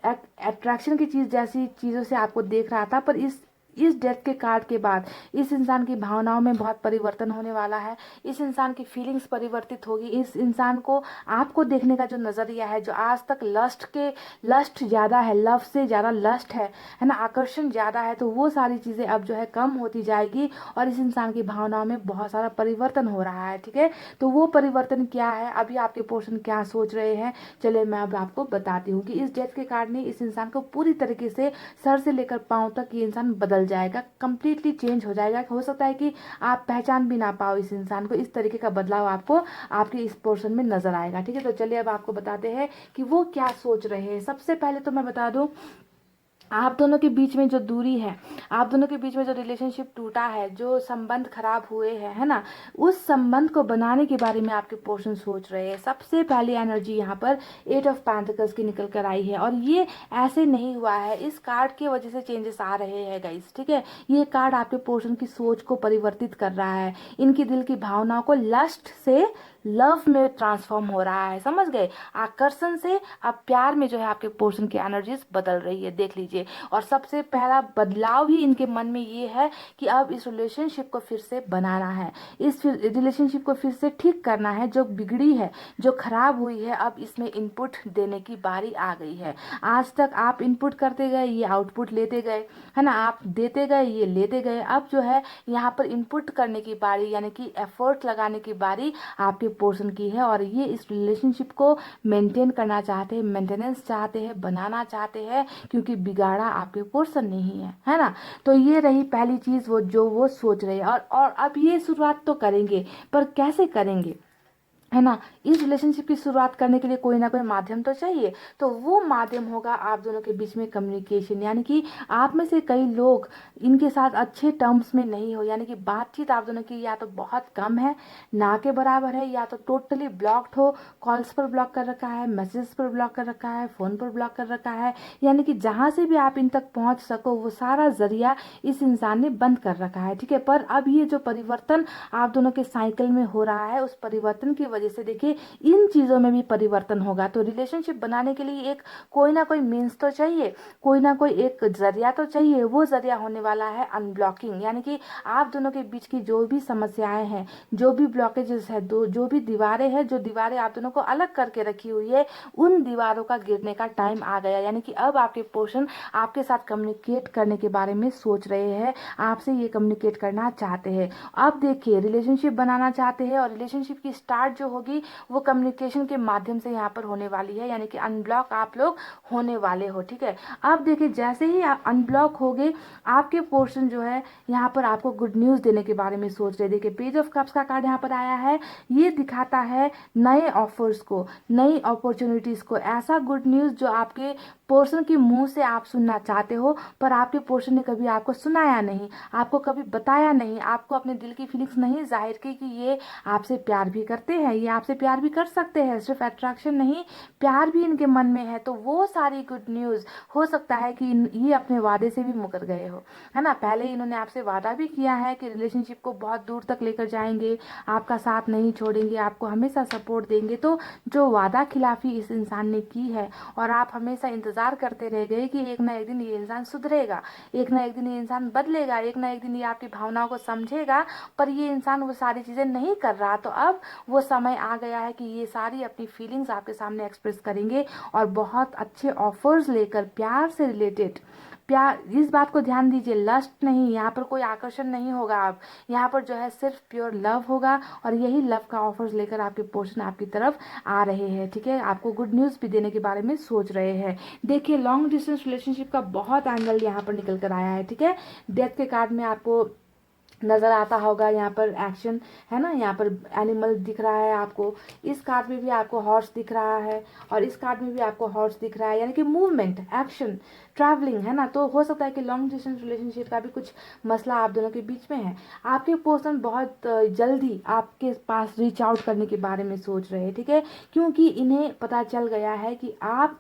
अट्रैक्शन की चीज़ जैसी चीज़ों से आपको देख रहा था, पर इस डेथ के कार्ड के बाद इस इंसान की भावनाओं में बहुत परिवर्तन होने वाला है। इस इंसान की फीलिंग्स परिवर्तित होगी। इस इंसान को आपको देखने का जो नज़रिया है, जो आज तक लस्ट ज़्यादा है, लव से ज़्यादा लस्ट है ना, आकर्षण ज़्यादा है, तो वो सारी चीज़ें अब जो है कम होती जाएगी और इस इंसान की भावनाओं में बहुत सारा परिवर्तन हो रहा है। ठीक है, तो वो परिवर्तन क्या है, अभी आपके पोर्शन क्या सोच रहे हैं, चलिए मैं अब आपको बताती हूँ कि इस डेथ के कार्ड ने इस इंसान को पूरी तरीके से सर से लेकर पांव तक ये इंसान बदल जाएगा, कंप्लीटली चेंज हो जाएगा। हो सकता है कि आप पहचान भी ना पाओ इस इंसान को, इस तरीके का बदलाव आपको आपके इस पोर्शन में नजर आएगा। ठीक है, तो चलिए अब आपको बताते हैं कि वो क्या सोच रहे हैं। सबसे पहले तो मैं बता दूं, आप दोनों के बीच में जो दूरी है, आप दोनों के बीच में जो रिलेशनशिप टूटा है, जो संबंध खराब हुए हैं, है ना, उस संबंध को बनाने के बारे में आपके पोर्शन सोच रहे हैं। सबसे पहली एनर्जी यहाँ पर 8 ऑफ पेंटिकल्स की निकल कर आई है और ये ऐसे नहीं हुआ है, इस कार्ड की वजह से चेंजेस आ रहे हैं गाइस। ठीक है, ये कार्ड आपके पोर्शन की सोच को परिवर्तित कर रहा है, इनकी दिल की भावनाओं को लस्ट से लव में ट्रांसफॉर्म हो रहा है, समझ गए, आकर्षण से अब प्यार में जो है आपके पोर्शन की एनर्जीज बदल रही है, देख लीजिए। और सबसे पहला बदलाव ही इनके मन में ये है कि अब इस रिलेशनशिप को फिर से बनाना है, इस रिलेशनशिप को फिर से ठीक करना है, जो बिगड़ी है, जो खराब हुई है, अब इसमें इनपुट देने की बारी आ गई है। आज तक आप इनपुट करते गए, ये आउटपुट लेते गए, है ना, आप देते गए, ये लेते गए, अब जो है यहाँ पर इनपुट करने की बारी, यानी कि एफर्ट लगाने की बारी आपके पोर्शन की है। और ये इस रिलेशनशिप को मेंटेन करना चाहते हैं, मेंटेनेंस चाहते हैं, बनाना चाहते हैं, क्योंकि बिगाड़ा आपके पोर्शन नहीं है ना। तो ये रही पहली चीज वो सोच रहे हैं। और अब ये शुरुआत तो करेंगे, पर कैसे करेंगे, है ना, इस रिलेशनशिप की शुरुआत करने के लिए कोई ना कोई माध्यम तो चाहिए। तो वो माध्यम होगा आप दोनों के बीच में कम्युनिकेशन, यानी कि आप में से कई लोग इनके साथ अच्छे टर्म्स में नहीं हो, यानी कि बातचीत आप दोनों की या तो बहुत कम है, ना के बराबर है, या तो टोटली ब्लॉक्ड हो, कॉल्स पर ब्लॉक कर रखा है, मैसेज पर ब्लॉक कर रखा है, फोन पर ब्लॉक कर रखा है, यानी कि जहां से भी आप इन तक पहुंच सको वो सारा जरिया इस इंसान ने बंद कर रखा है। ठीक है, पर अब ये जो परिवर्तन आप दोनों के साइकिल में हो रहा है, उस परिवर्तन की वजह से देखिए इन चीजों में भी परिवर्तन होगा। तो रिलेशनशिप बनाने के लिए एक कोई ना कोई मीन्स तो चाहिए, कोई ना कोई एक जरिया तो चाहिए। वो जरिया होने वाला है अनब्लॉकिंग, यानी कि आप दोनों के बीच की जो भी समस्याएं हैं, जो भी ब्लॉकेजेस है, जो भी दीवारें हैं, जो दीवारें आप दोनों को अलग करके रखी हुई है, उन दीवारों का गिरने का टाइम आ गया। यानी कि अब आपके पोर्शन आपके साथ कम्युनिकेट करने के बारे में सोच रहे हैं, आपसे ये कम्युनिकेट करना चाहते हैं। अब देखिए, रिलेशनशिप बनाना चाहते हैं और रिलेशनशिप की स्टार्ट जो होगी वो कम्युनिकेशन के माध्यम से यहाँ पर होने वाली है, यानी कि अनब्लॉक आप लोग होने वाले हो। ठीक है, अब देखिए जैसे ही आप अनब्लॉक हो गए, आपके पोर्शन जो है यहाँ पर आपको गुड न्यूज देने के बारे में सोच रहे। देखिए पेज ऑफ कप्स का कार्ड यहाँ पर आया है, ये दिखाता है नए ऑफर्स को, नई अपॉर्चुनिटीज को, ऐसा गुड न्यूज जो आपके पोर्शन के मुंह से आप सुनना चाहते हो, पर आपके पोर्शन ने कभी आपको सुनाया नहीं, आपको कभी बताया नहीं, आपको अपने दिल की फीलिंग्स नहीं जाहिर की कि ये आपसे प्यार भी करते हैं, ये आपसे प्यार भी कर सकते हैं, सिर्फ अट्रैक्शन नहीं, प्यार भी इनके मन में है। तो वो सारी गुड न्यूज हो सकता है कि ये अपने वादे से भी मुकर गए हो, है ना। पहले इन्होंने आपसे वादा भी किया है कि रिलेशनशिप को बहुत दूर तक लेकर जाएंगे, आपका साथ नहीं छोड़ेंगे, आपको हमेशा सपोर्ट देंगे। तो जो वादा खिलाफी इस इंसान ने की है और आप हमेशा इंतजार करते रह गए कि एक ना एक दिन ये इंसान सुधरेगा, एक ना एक दिन ये इंसान बदलेगा, एक ना एक दिन ये आपकी भावनाओं को समझेगा, पर ये इंसान वो सारी चीजें नहीं कर रहा। तो अब वो समय आ गया है कि ये सारी अपनी फीलिंग्स आपके सामने एक्सप्रेस करेंगे और बहुत अच्छे ऑफर्स लेकर, प्यार से रिलेटेड, प्यार, इस बात को ध्यान दीजिए, लस्ट नहीं, यहाँ पर कोई आकर्षण नहीं होगा, आप यहाँ पर जो है सिर्फ प्योर लव होगा और यही लव का ऑफर्स लेकर आपके पोर्शन आपकी तरफ आ रहे हैं। ठीक है, आपको गुड न्यूज़ भी देने के बारे में सोच रहे हैं। देखिए लॉन्ग डिस्टेंस रिलेशनशिप का बहुत एंगल यहाँ पर निकल कर आया है। ठीक है, डेथ के कार्ड में आपको नज़र आता होगा, यहाँ पर एक्शन है ना, यहाँ पर एनिमल दिख रहा है आपको, इस कार्ड में भी आपको हॉर्स दिख रहा है और इस कार्ड में भी आपको हॉर्स दिख रहा है, यानी कि मूवमेंट, एक्शन, ट्रैवलिंग, है ना। तो हो सकता है कि लॉन्ग डिस्टेंस रिलेशनशिप का भी कुछ मसला आप दोनों के बीच में है। आपके पर्सन बहुत जल्दी आपके पास रीच आउट करने के बारे में सोच रहे हैं। ठीक है, क्योंकि इन्हें पता चल गया है कि आप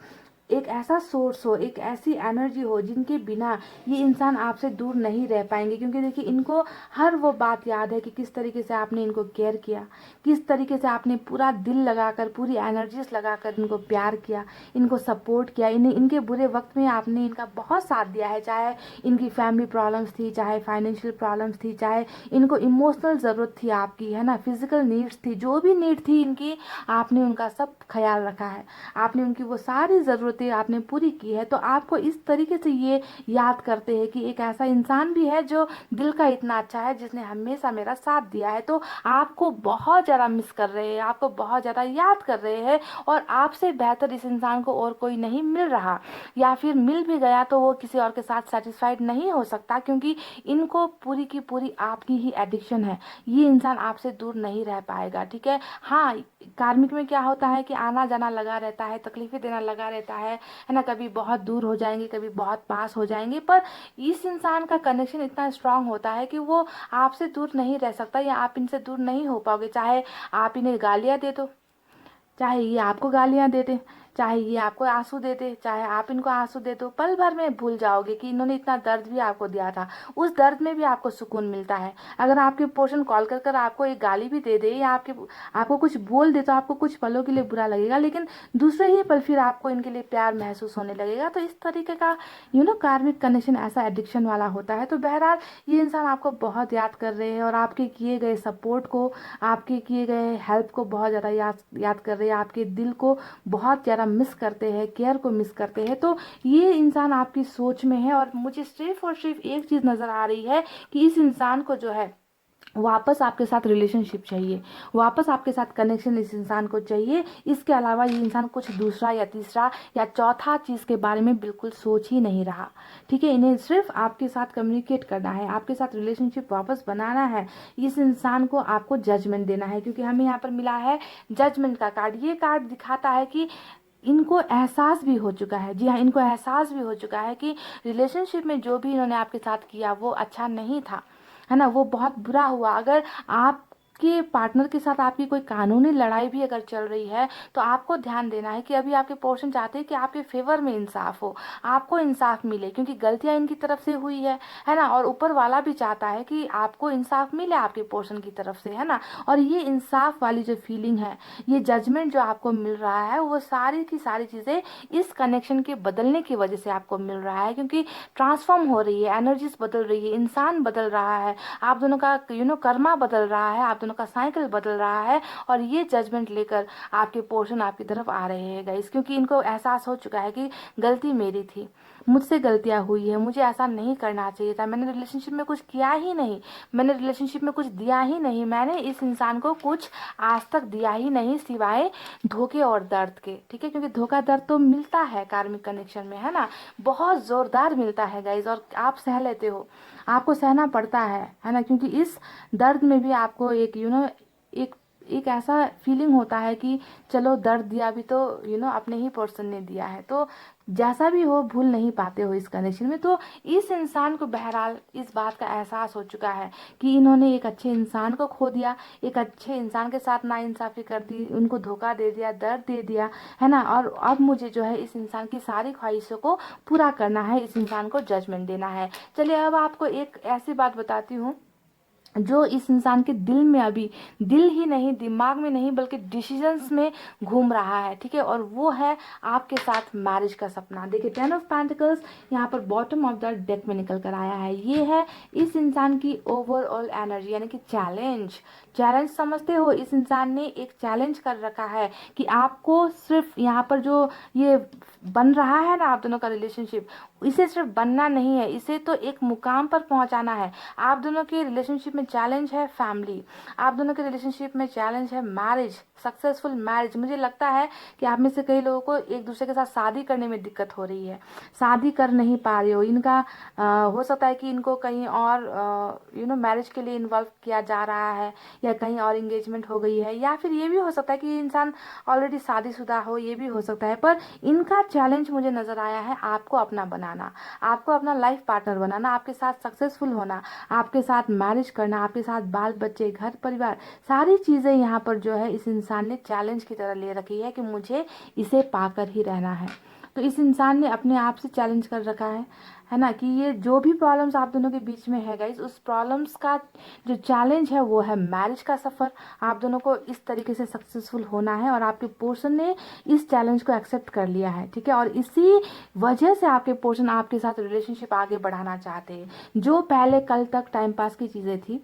एक ऐसा सोर्स हो, एक ऐसी एनर्जी हो जिनके बिना ये इंसान आपसे दूर नहीं रह पाएंगे। क्योंकि देखिए इनको हर वो बात याद है कि किस तरीके से आपने इनको केयर किया, किस तरीके से आपने पूरा दिल लगाकर, पूरी एनर्जीज लगाकर इनको प्यार किया, इनको सपोर्ट किया, इनके बुरे वक्त में आपने इनका बहुत साथ दिया है। चाहे इनकी फैमिली प्रॉब्लम्स थी, चाहे फाइनेंशियल प्रॉब्लम्स थी, चाहे इनको इमोशनल ज़रूरत थी आपकी, है ना, फिजिकल नीड्स थी, जो भी नीड थी इनकी, आपने उनका सब ख्याल रखा है। आपने उनकी वो सारी ज़रूरतें आपने पूरी की है। तो आपको इस तरीके से ये याद करते हैं कि एक ऐसा इंसान भी है जो दिल का इतना अच्छा है, जिसने हमेशा मेरा साथ दिया है। तो आपको बहुत ज़्यादा मिस कर रहे हैं, आपको बहुत ज़्यादा याद कर रहे हैं, और आपसे बेहतर इस इंसान को और कोई नहीं मिल रहा, या फिर मिल भी गया तो वो किसी और के साथ सेटिस्फाइड नहीं हो सकता, क्योंकि इनको पूरी की पूरी आपकी ही एडिक्शन है। ये इंसान आपसे दूर नहीं रह पाएगा, ठीक है। हाँ, कार्मिक में क्या होता है कि आना जाना लगा रहता है, तकलीफें देना लगा रहता है ना, कभी बहुत दूर हो जाएंगे, कभी बहुत पास हो जाएंगे, पर इस इंसान का कनेक्शन इतना स्ट्रांग होता है कि वो आपसे दूर नहीं रह सकता, या आप इनसे दूर नहीं हो पाओगे। चाहे आप इन्हें गालियां दे दो, चाहे ये आपको गालियां दे दे, चाहे ये आपको आंसू दे दे, चाहे आप इनको आंसू दे दो, पल भर में भूल जाओगे कि इन्होंने इतना दर्द भी आपको दिया था। उस दर्द में भी आपको सुकून मिलता है। अगर आपके पोर्शन कॉल कर कर आपको एक गाली भी दे दे, या आपको कुछ बोल दे, तो आपको कुछ पलों के लिए बुरा लगेगा, लेकिन दूसरे ही पल फिर आपको इनके लिए प्यार महसूस होने लगेगा। तो इस तरीके का कार्मिक कनेक्शन ऐसा एडिक्शन वाला होता है। तो बहरहाल ये इंसान आपको बहुत याद कर रहे हैं, और आपके किए गए सपोर्ट को, आपके किए गए हेल्प को बहुत ज़्यादा याद याद कर रहे हैं, आपके दिल को बहुत ज़्यादा मिस करते हैं, केयर को मिस करते हैं। तो ये इंसान आपकी सोच में है, और मुझे सिर्फ और सिर्फ एक चीज़ नज़र आ रही है कि इस इंसान को जो है वापस आपके साथ रिलेशनशिप चाहिए, वापस आपके साथ कनेक्शन इस इंसान को चाहिए। इसके अलावा ये इंसान कुछ दूसरा या तीसरा या चौथा चीज़ के बारे में बिल्कुल सोच ही नहीं रहा, ठीक है। इन्हें सिर्फ आपके साथ कम्युनिकेट करना है, आपके साथ रिलेशनशिप वापस बनाना है। इस इंसान को आपको जजमेंट देना है, क्योंकि हमें यहाँ पर मिला है जजमेंट का कार्ड। ये कार्ड दिखाता है कि इनको एहसास भी हो चुका है, जी हाँ, इनको एहसास भी हो चुका है कि रिलेशनशिप में जो भी इन्होंने आपके साथ किया वो अच्छा नहीं था, है ना, वो बहुत बुरा हुआ। अगर आपके पार्टनर के साथ आपकी कोई कानूनी लड़ाई भी अगर चल रही है, तो आपको ध्यान देना है कि अभी आपके पोर्शन चाहते हैं कि आपके फेवर में इंसाफ हो, आपको इंसाफ मिले, क्योंकि गलतियां इनकी तरफ से हुई है ना, और ऊपर वाला भी चाहता है कि आपको इंसाफ मिले आपके पोर्शन की तरफ से, है ना। और ये इंसाफ वाली जो फीलिंग है, ये जजमेंट जो आपको मिल रहा है, वो सारी की सारी चीज़ें इस कनेक्शन के बदलने की वजह से आपको मिल रहा है, क्योंकि ट्रांसफॉर्म हो रही है, एनर्जीज बदल रही है, इंसान बदल रहा है, आप दोनों का कर्मा बदल रहा है, आप दोनों का साइकिल बदल रहा है। और ये जजमेंट लेकर आपके पोर्शन आपकी तरफ आ रहे हैं गाइस, क्योंकि इनको एहसास हो चुका है कि गलती मेरी थी, मुझसे गलतियां हुई है, मुझे ऐसा नहीं करना चाहिए था, मैंने रिलेशनशिप में कुछ किया ही नहीं, मैंने रिलेशनशिप में कुछ दिया ही नहीं, मैंने इस इंसान को कुछ आज तक दिया ही नहीं सिवाय धोखे और दर्द के, ठीक है। क्योंकि धोखा दर्द तो मिलता है कार्मिक कनेक्शन में, है ना, बहुत जोरदार मिलता है गाइज, और आप सह लेते हो, आपको सहना पड़ता है ना, क्योंकि इस दर्द में भी आपको एक एक एक ऐसा फीलिंग होता है कि चलो दर्द दिया भी तो अपने ही पर्सन ने दिया है। तो जैसा भी हो भूल नहीं पाते हो इस कंडीशन में। तो इस इंसान को बहरहाल इस बात का एहसास हो चुका है कि इन्होंने एक अच्छे इंसान को खो दिया, एक अच्छे इंसान के साथ नाइंसाफी कर दी, उनको धोखा दे दिया, दर्द दे दिया, है ना। और अब मुझे जो है इस इंसान की सारी ख्वाहिशों को पूरा करना है, इस इंसान को जजमेंट देना है। चलिए अब आपको एक ऐसी बात बताती हूँ जो इस इंसान के दिल में अभी, दिल ही नहीं, दिमाग में नहीं, बल्कि डिसीजंस में घूम रहा है, ठीक है। और वो है आपके साथ मैरिज का सपना। देखिए 10 ऑफ पेंटिकल्स यहाँ पर बॉटम ऑफ द डेक में निकल कर आया है। ये है इस इंसान की ओवरऑल एनर्जी, यानी कि चैलेंज। चैलेंज समझते हो, इस इंसान ने एक चैलेंज कर रखा है कि आपको सिर्फ यहाँ पर जो ये बन रहा है ना आप दोनों का रिलेशनशिप, इसे सिर्फ बनना नहीं है, इसे तो एक मुकाम पर पहुंचाना है। आप दोनों के रिलेशनशिप में चैलेंज है फैमिली, आप दोनों के रिलेशनशिप में चैलेंज है मैरिज, सक्सेसफुल मैरिज। मुझे लगता है कि आप में से कई लोगों को एक दूसरे के साथ शादी करने में दिक्कत हो रही है, शादी कर नहीं पा रहे हो। इनका हो सकता है कि इनको कहीं और मैरिज के लिए इन्वॉल्व किया जा रहा है, या कहीं और इंगेजमेंट हो गई है, या फिर ये भी हो सकता है कि इंसान ऑलरेडी शादीशुदा हो, ये भी हो सकता है। पर इनका चैलेंज मुझे नजर आया है आपको अपना बनाना, आपको अपना लाइफ पार्टनर बनाना, आपके साथ सक्सेसफुल होना, आपके साथ मैरिज करना, आपके साथ बाल बच्चे, घर परिवार, सारी चीज़ें यहाँ पर जो है इस इंसान ने चैलेंज की तरह ले रखी है कि मुझे इसे पाकर ही रहना है। तो इस इंसान ने अपने आप से चैलेंज कर रखा है ना, कि ये जो भी प्रॉब्लम्स आप दोनों के बीच में है गाइस, उस प्रॉब्लम्स का जो चैलेंज है वो है मैरिज का सफ़र। आप दोनों को इस तरीके से सक्सेसफुल होना है और आपके पर्सन ने इस चैलेंज को एक्सेप्ट कर लिया है, ठीक है। और इसी वजह से आपके पर्सन आपके साथ रिलेशनशिप आगे बढ़ाना चाहते हैं। जो पहले कल तक टाइम पास की चीज़ें थी,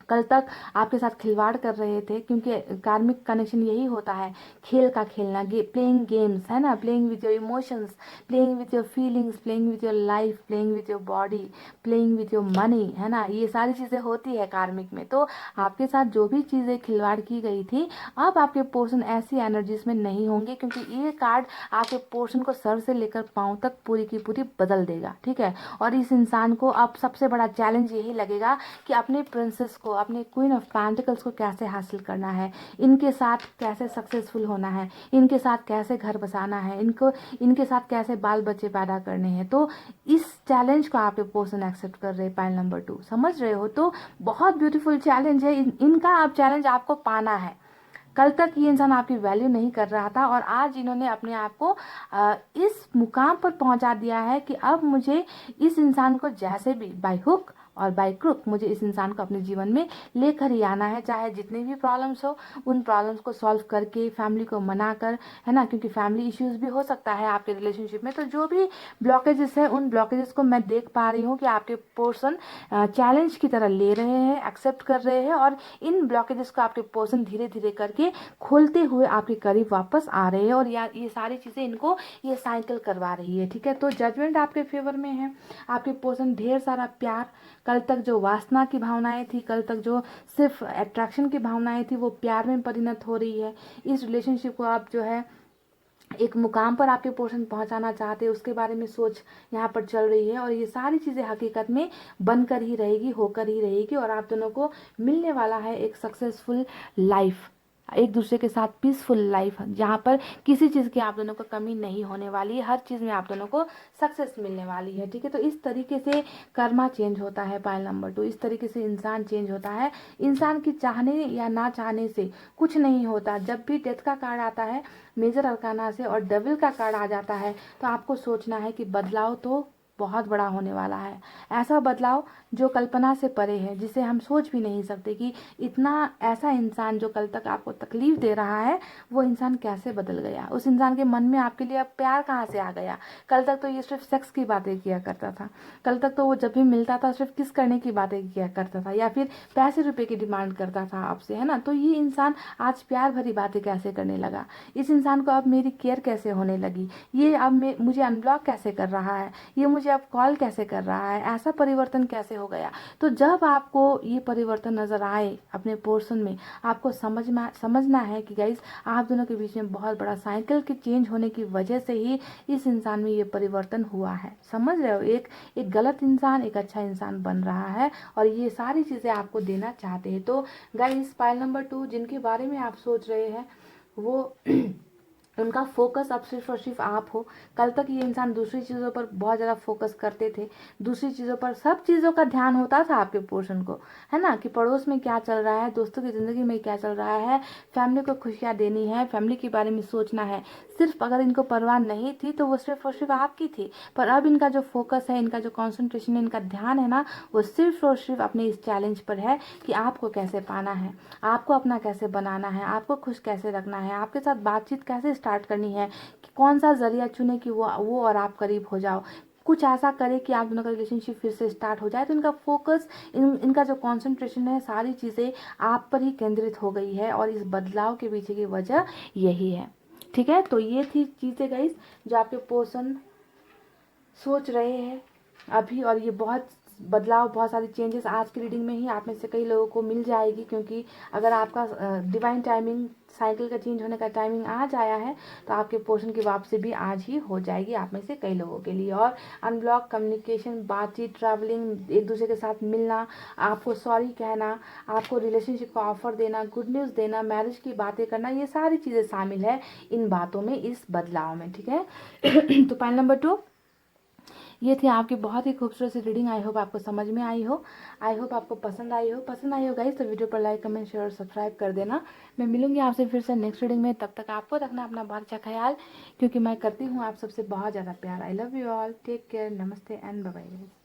कल तक आपके साथ खिलवाड़ कर रहे थे, क्योंकि कार्मिक कनेक्शन यही होता है, खेल का खेलना, प्लेइंग गेम्स, है ना, playing with your emotions, playing with your feelings, playing with your life, playing with your body, playing with your money, है ना, ये सारी चीज़ें होती है कार्मिक में। तो आपके साथ जो भी चीज़ें खिलवाड़ की गई थी, अब आपके पोर्शन ऐसी एनर्जीज में नहीं होंगे, क्योंकि ये कार्ड आपके पोर्शन को सर से लेकर पाँव तक पूरी की पूरी बदल देगा, ठीक है। और इस इंसान को अब सबसे बड़ा चैलेंज यही लगेगा कि अपने प्रिंसेस को, अपने क्वीन ऑफ पेंटिकल्स को कैसे हासिल करना है, इनके साथ कैसे सक्सेसफुल होना है, इनके साथ कैसे घर बसाना है, इनके साथ कैसे बाल बच्चे पैदा करने हैं। तो इस चैलेंज को आपके पर्सन एक्सेप्ट कर रहे हैं, पाइल नंबर 2, समझ रहे हो। तो बहुत ब्यूटीफुल चैलेंज है इनका। अब चैलेंज आपको पाना है। कल तक ये इंसान आपकी वैल्यू नहीं कर रहा था और आज इन्होंने अपने आप को इस मुकाम पर पहुंचा दिया है कि अब मुझे इस इंसान को जैसे भी बाय हुक और बाय क्रुक मुझे इस इंसान को अपने जीवन में लेकर ही आना है, चाहे जितनी भी प्रॉब्लम्स हो उन प्रॉब्लम्स को सॉल्व करके, फैमिली को मनाकर, है ना, क्योंकि फैमिली इश्यूज भी हो सकता है आपके रिलेशनशिप में। तो जो भी ब्लॉकेजेस है उन ब्लॉकेजेस को मैं देख पा रही हूँ कि आपके पर्सन चैलेंज की तरह ले रहे हैं, एक्सेप्ट कर रहे हैं, और इन ब्लॉकेजेस को आपके पर्सन धीरे धीरे करके खोलते हुए आपके करीब वापस आ रहे हैं। और ये सारी चीज़ें इनको ये साइकिल करवा रही है, ठीक है। तो जजमेंट आपके फेवर में है। आपके पर्सन ढेर सारा प्यार, कल तक जो वासना की भावनाएं थी, कल तक जो सिर्फ अट्रैक्शन की भावनाएं थी, वो प्यार में परिणत हो रही है। इस रिलेशनशिप को आप जो है एक मुकाम पर आपके पोर्शन पहुंचाना चाहते हैं, उसके बारे में सोच यहाँ पर चल रही है। और ये सारी चीज़ें हकीकत में बनकर ही रहेगी, होकर ही रहेगी, और आप दोनों को मिलने वाला है एक सक्सेसफुल लाइफ, एक दूसरे के साथ पीसफुल लाइफ, जहाँ पर किसी चीज़ की आप दोनों को कमी नहीं होने वाली है, हर चीज़ में आप दोनों को सक्सेस मिलने वाली है, ठीक है। तो इस तरीके से कर्मा चेंज होता है, पाइल नंबर 2, इस तरीके से इंसान चेंज होता है। इंसान की चाहने या ना चाहने से कुछ नहीं होता। जब भी डेथ का कार्ड आता है मेजर अरकाना से और डेविल का कार्ड आ जाता है, तो आपको सोचना है कि बदलाव तो बहुत बड़ा होने वाला है। ऐसा बदलाव जो कल्पना से परे है, जिसे हम सोच भी नहीं सकते कि इतना ऐसा इंसान जो कल तक आपको तकलीफ दे रहा है, वो इंसान कैसे बदल गया। उस इंसान के मन में आपके लिए अब प्यार कहाँ से आ गया। कल तक तो ये सिर्फ सेक्स की बातें किया करता था, कल तक तो वो जब भी मिलता था सिर्फ किस करने की बातें किया करता था, या फिर पैसे रुपए की डिमांड करता था आपसे, है ना। तो ये इंसान आज प्यार भरी बातें कैसे करने लगा। इस इंसान को अब मेरी केयर कैसे होने लगी, ये अब मुझे अनब्लॉक कैसे कर रहा है, ये मुझे अब कॉल कैसे कर रहा है, ऐसा परिवर्तन कैसे हो गया। तो जब आपको ये परिवर्तन नजर आए अपने पोर्शन में, आपको समझना है कि गाइस आप दोनों के बीच में बहुत बड़ा साइकिल के चेंज होने की वजह से ही इस इंसान में ये परिवर्तन हुआ है। समझ रहे हो, एक गलत इंसान एक अच्छा इंसान बन रहा है, और ये सारी चीज़ें आपको देना चाहते हैं। तो गाइस पाइल नंबर 2 जिनके बारे में आप सोच रहे हैं, वो उनका फोकस अब सिर्फ और सिर्फ आप हो। कल तक ये इंसान दूसरी चीज़ों पर बहुत ज़्यादा फोकस करते थे, दूसरी चीज़ों पर, सब चीज़ों का ध्यान होता था आपके पोर्शन को, है ना, कि पड़ोस में क्या चल रहा है, दोस्तों की ज़िंदगी में क्या चल रहा है, फैमिली को खुशियाँ देनी है, फैमिली के बारे में सोचना है। सिर्फ अगर इनको परवाह नहीं थी तो वो सिर्फ और सिर्फ आपकी थी। पर अब इनका जो फोकस है, इनका जो कॉन्सेंट्रेशन है, इनका ध्यान है ना, वो सिर्फ और सिर्फ अपने इस चैलेंज पर है कि आपको कैसे पाना है, आपको अपना कैसे बनाना है, आपको खुश कैसे रखना है, आपके साथ बातचीत कैसे स्टार्ट करनी है, कि कौन सा जरिया चुने कि वो और आप करीब हो जाओ, कुछ ऐसा करे कि आप दोनों का रिलेशनशिप फिर से स्टार्ट हो जाए। तो इनका फोकस, इनका जो कंसंट्रेशन है, सारी चीज़ें आप पर ही केंद्रित हो गई है, और इस बदलाव के पीछे की वजह यही है, ठीक है। तो ये थी चीज़ें गाइस जो आपके पर्सन सोच रहे हैं अभी, और ये बहुत बदलाव, बहुत सारी चेंजेस आज की रीडिंग में ही आप में से कई लोगों को मिल जाएगी, क्योंकि अगर आपका डिवाइन टाइमिंग, साइकिल का चेंज होने का टाइमिंग आज आया है, तो आपके पोर्शन की वापसी भी आज ही हो जाएगी आप में से कई लोगों के लिए। और अनब्लॉक कम्युनिकेशन, बातचीत, ट्रैवलिंग, एक दूसरे के साथ मिलना, आपको सॉरी कहना, आपको रिलेशनशिप का ऑफर देना, गुड न्यूज़ देना, मैरिज की बातें करना, ये सारी चीज़ें शामिल है इन बातों में, इस बदलाव में, ठीक है। तो पॉइंट नंबर 2, ये थी आपकी बहुत ही खूबसूरत सी रीडिंग। आई होप आपको समझ में आई हो, आई होप आपको पसंद आई हो गाइस। तो वीडियो पर लाइक कमेंट शेयर और सब्सक्राइब कर देना। मैं मिलूंगी आपसे फिर से नेक्स्ट रीडिंग में। तब तक आपको रखना अपना बहुत अच्छा ख्याल, क्योंकि मैं करती हूँ आप सबसे बहुत ज़्यादा प्यार। I love you all, take care, नमस्ते एंड बाय बाय।